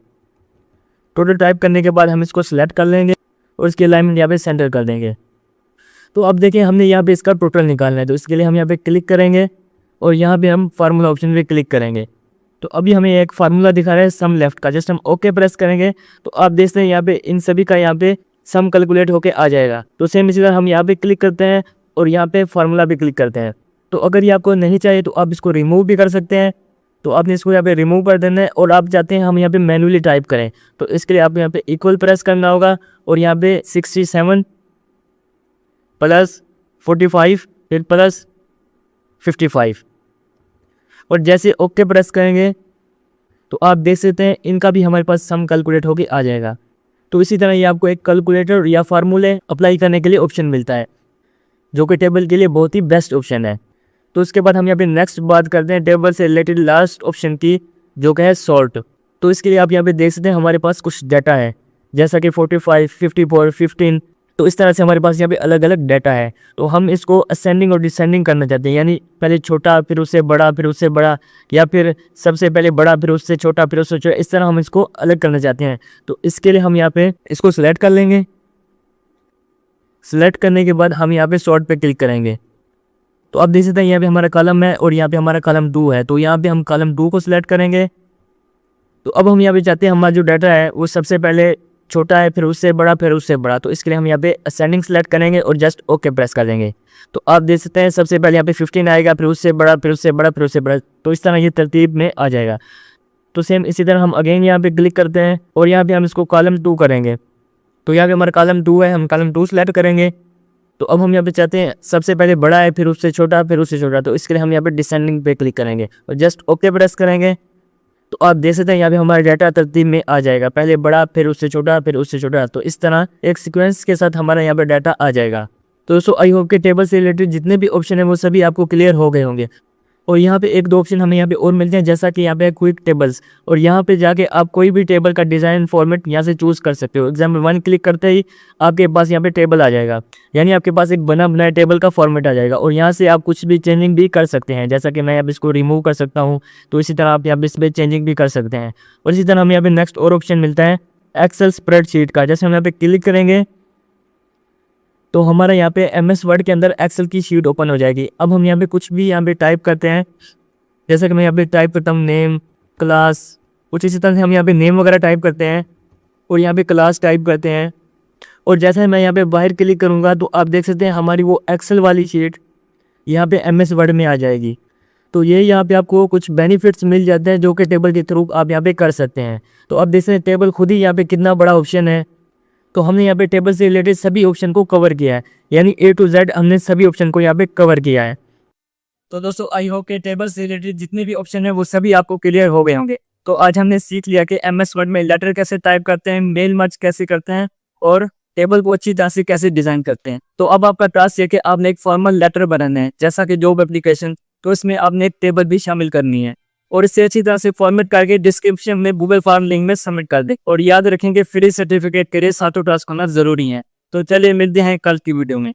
टाइप करने के बाद हम इसको सिलेक्ट कर लेंगे और इसकी अलाइनमेंट यहाँ पे सेंटर कर देंगे। तो अब देखिए हमने यहाँ पे इसका टोटल निकालना है, तो इसके लिए हम यहाँ पे क्लिक करेंगे और यहाँ पे हम फार्मूला ऑप्शन पे क्लिक करेंगे। तो अभी हमें एक फार्मूला दिखा रहा है सम लेफ्ट का, जस्ट हम ओके प्रेस करेंगे तो आप देखते हैं यहाँ पे इन सभी का यहाँ पे सम कैलकुलेट होके आ जाएगा। तो सेम इसी तरह हम यहाँ पे क्लिक करते हैं और यहाँ पे फार्मूला पे क्लिक करते हैं। तो अगर ये आपको नहीं चाहिए तो आप इसको रिमूव भी कर सकते हैं। तो आपने इसको यहाँ पे रिमूव कर देना है और आप चाहते हैं हम यहाँ पे मैनुअली टाइप करें तो इसके लिए आपको यहाँ पे इक्वल प्रेस करना होगा और यहाँ पे 67 प्लस 45 फिर प्लस 55 और जैसे ओके प्रेस करेंगे तो आप देख सकते हैं इनका भी हमारे पास सम कैलकुलेट होके आ जाएगा। तो इसी तरह ये आपको एक कैलकुलेटर या फार्मूले अप्लाई करने के लिए ऑप्शन मिलता है जो कि टेबल के लिए बहुत ही बेस्ट ऑप्शन है। तो उसके बाद हम यहाँ पे नेक्स्ट बात करते हैं टेबल से रिलेटेड लास्ट ऑप्शन की जो कि है सॉर्ट। तो इसके लिए आप यहाँ पे देख सकते हैं हमारे पास कुछ डाटा है जैसा कि 45, 54, 15। तो इस तरह से हमारे पास यहाँ पे अलग अलग डाटा है। तो हम इसको असेंडिंग और डिसेंडिंग करना चाहते हैं, यानी पहले छोटा फिर उससे बड़ा फिर उससे बड़ा, या फिर सबसे पहले बड़ा फिर उससे छोटा फिर उससे छोटा, इस तरह हम इसको अलग करना चाहते हैं। तो इसके लिए हम यहाँ पे इसको सिलेक्ट कर लेंगे। सिलेक्ट करने के बाद हम यहाँ पे सॉर्ट पे क्लिक करेंगे। तो आप देख सकते हैं यहाँ पे हमारा कॉलम है और यहाँ पे हमारा कॉलम 2 है। तो यहाँ पे हम कॉलम 2 को सिलेक्ट करेंगे। तो अब हम यहाँ पे चाहते हैं हमारा जो डाटा है वो सबसे पहले छोटा है फिर उससे बड़ा फिर उससे बड़ा। तो इसके लिए हम यहाँ पे असेंडिंग सेलेक्ट करेंगे और जस्ट ओके प्रेस कर देंगे। तो आप देख सकते हैं सबसे पहले यहाँ पे 15 आएगा फिर उससे बड़ा फिर उससे बड़ा फिर उससे बड़ा। तो इस तरह ये तरतीब में आ जाएगा। तो सेम इसी तरह हम अगेन यहाँ पे क्लिक करते हैं और यहाँ पे हम इसको कॉलम 2 करेंगे। तो यहाँ पे हमारा कॉलम 2 है, हम कॉलम 2 सेलेक्ट करेंगे। तो अब हम यहाँ पे चाहते हैं सबसे पहले बड़ा है फिर उससे छोटा फिर उससे छोटा। तो इसके लिए हम यहाँ पे डिसेंडिंग पे क्लिक करेंगे और जस्ट ओके प्रेस करेंगे। तो आप देख सकते हैं यहाँ पे हमारा डाटा तरतीब में आ जाएगा, पहले बड़ा फिर उससे छोटा फिर उससे छोटा। तो इस तरह एक सीक्वेंस के साथ हमारा यहाँ पे डाटा आ जाएगा। तो दोस्तों आई होप के टेबल से रिलेटेड जितने भी ऑप्शन है वो सभी आपको क्लियर हो गए होंगे। और यहाँ पे एक दो ऑप्शन हमें यहाँ पे और मिलते हैं जैसा कि यहाँ पे क्विक टेबल्स, और यहाँ पे जाके आप कोई भी टेबल का डिज़ाइन फॉर्मेट यहाँ से चूज़ कर सकते हो। एग्जाम्पल 1 क्लिक करते ही आपके पास यहाँ पे टेबल आ जाएगा, यानी आपके पास एक बना बनाया टेबल का फॉर्मेट आ जाएगा। और यहाँ से आप कुछ भी चेंजिंग भी कर सकते हैं, जैसा कि मैं अब इसको रिमूव कर सकता हूँ। तो इसी तरह आप यहाँ पे इस पर चेंजिंग भी कर सकते हैं। और इसी तरह हमें यहाँ पे नेक्स्ट और ऑप्शन मिलता है एक्सेल स्प्रेडशीट का। जैसे हम यहाँ पे क्लिक करेंगे तो हमारा यहाँ पे MS वर्ड के अंदर एक्सेल की शीट ओपन हो जाएगी। अब हम यहाँ पे कुछ भी यहाँ पे टाइप करते हैं, जैसे कि मैं यहाँ पे टाइप करता हूँ नेम क्लास, कुछ इसी तरह से हम यहाँ पे नेम वगैरह टाइप करते हैं और यहाँ पे क्लास टाइप करते हैं। और जैसे मैं यहाँ पे बाहर क्लिक करूँगा तो आप देख सकते हैं हमारी वो एक्सेल वाली शीट यहाँ पे MS वर्ड में आ जाएगी। तो ये यहाँ पे आपको कुछ बेनिफिट्स मिल जाते हैं जो कि टेबल के थ्रू आप यहाँ पे कर सकते हैं। तो अब देख सकते हैं टेबल खुद ही यहाँ पे कितना बड़ा ऑप्शन है। तो हमने यहाँ पे टेबल से रिलेटेड सभी ऑप्शन को कवर किया है, यानी A to Z हमने सभी ऑप्शन को यहाँ पे कवर किया है। तो दोस्तों आई होप के टेबल से रिलेटेड जितने भी ऑप्शन है वो सभी आपको क्लियर हो गए होंगे। तो आज हमने सीख लिया कि MS वर्ड में लेटर कैसे टाइप करते हैं, मेल मर्ज कैसे करते हैं और टेबल को अच्छी तरह से कैसे डिजाइन करते हैं। तो अब आपका टास्क ये कि आपने एक फॉर्मल लेटर बनाना है, जैसा कि जॉब एप्लीकेशन, तो इसमें आपने एक टेबल भी शामिल करनी है और इसे अच्छी तरह से फॉर्मेट करके डिस्क्रिप्शन में गूगल फॉर्म लिंक में सबमिट कर दें। और याद रखेंगे फ्री सर्टिफिकेट के लिए 7 टास्क होना जरूरी है। तो चलिए मिलते हैं कल की वीडियो में।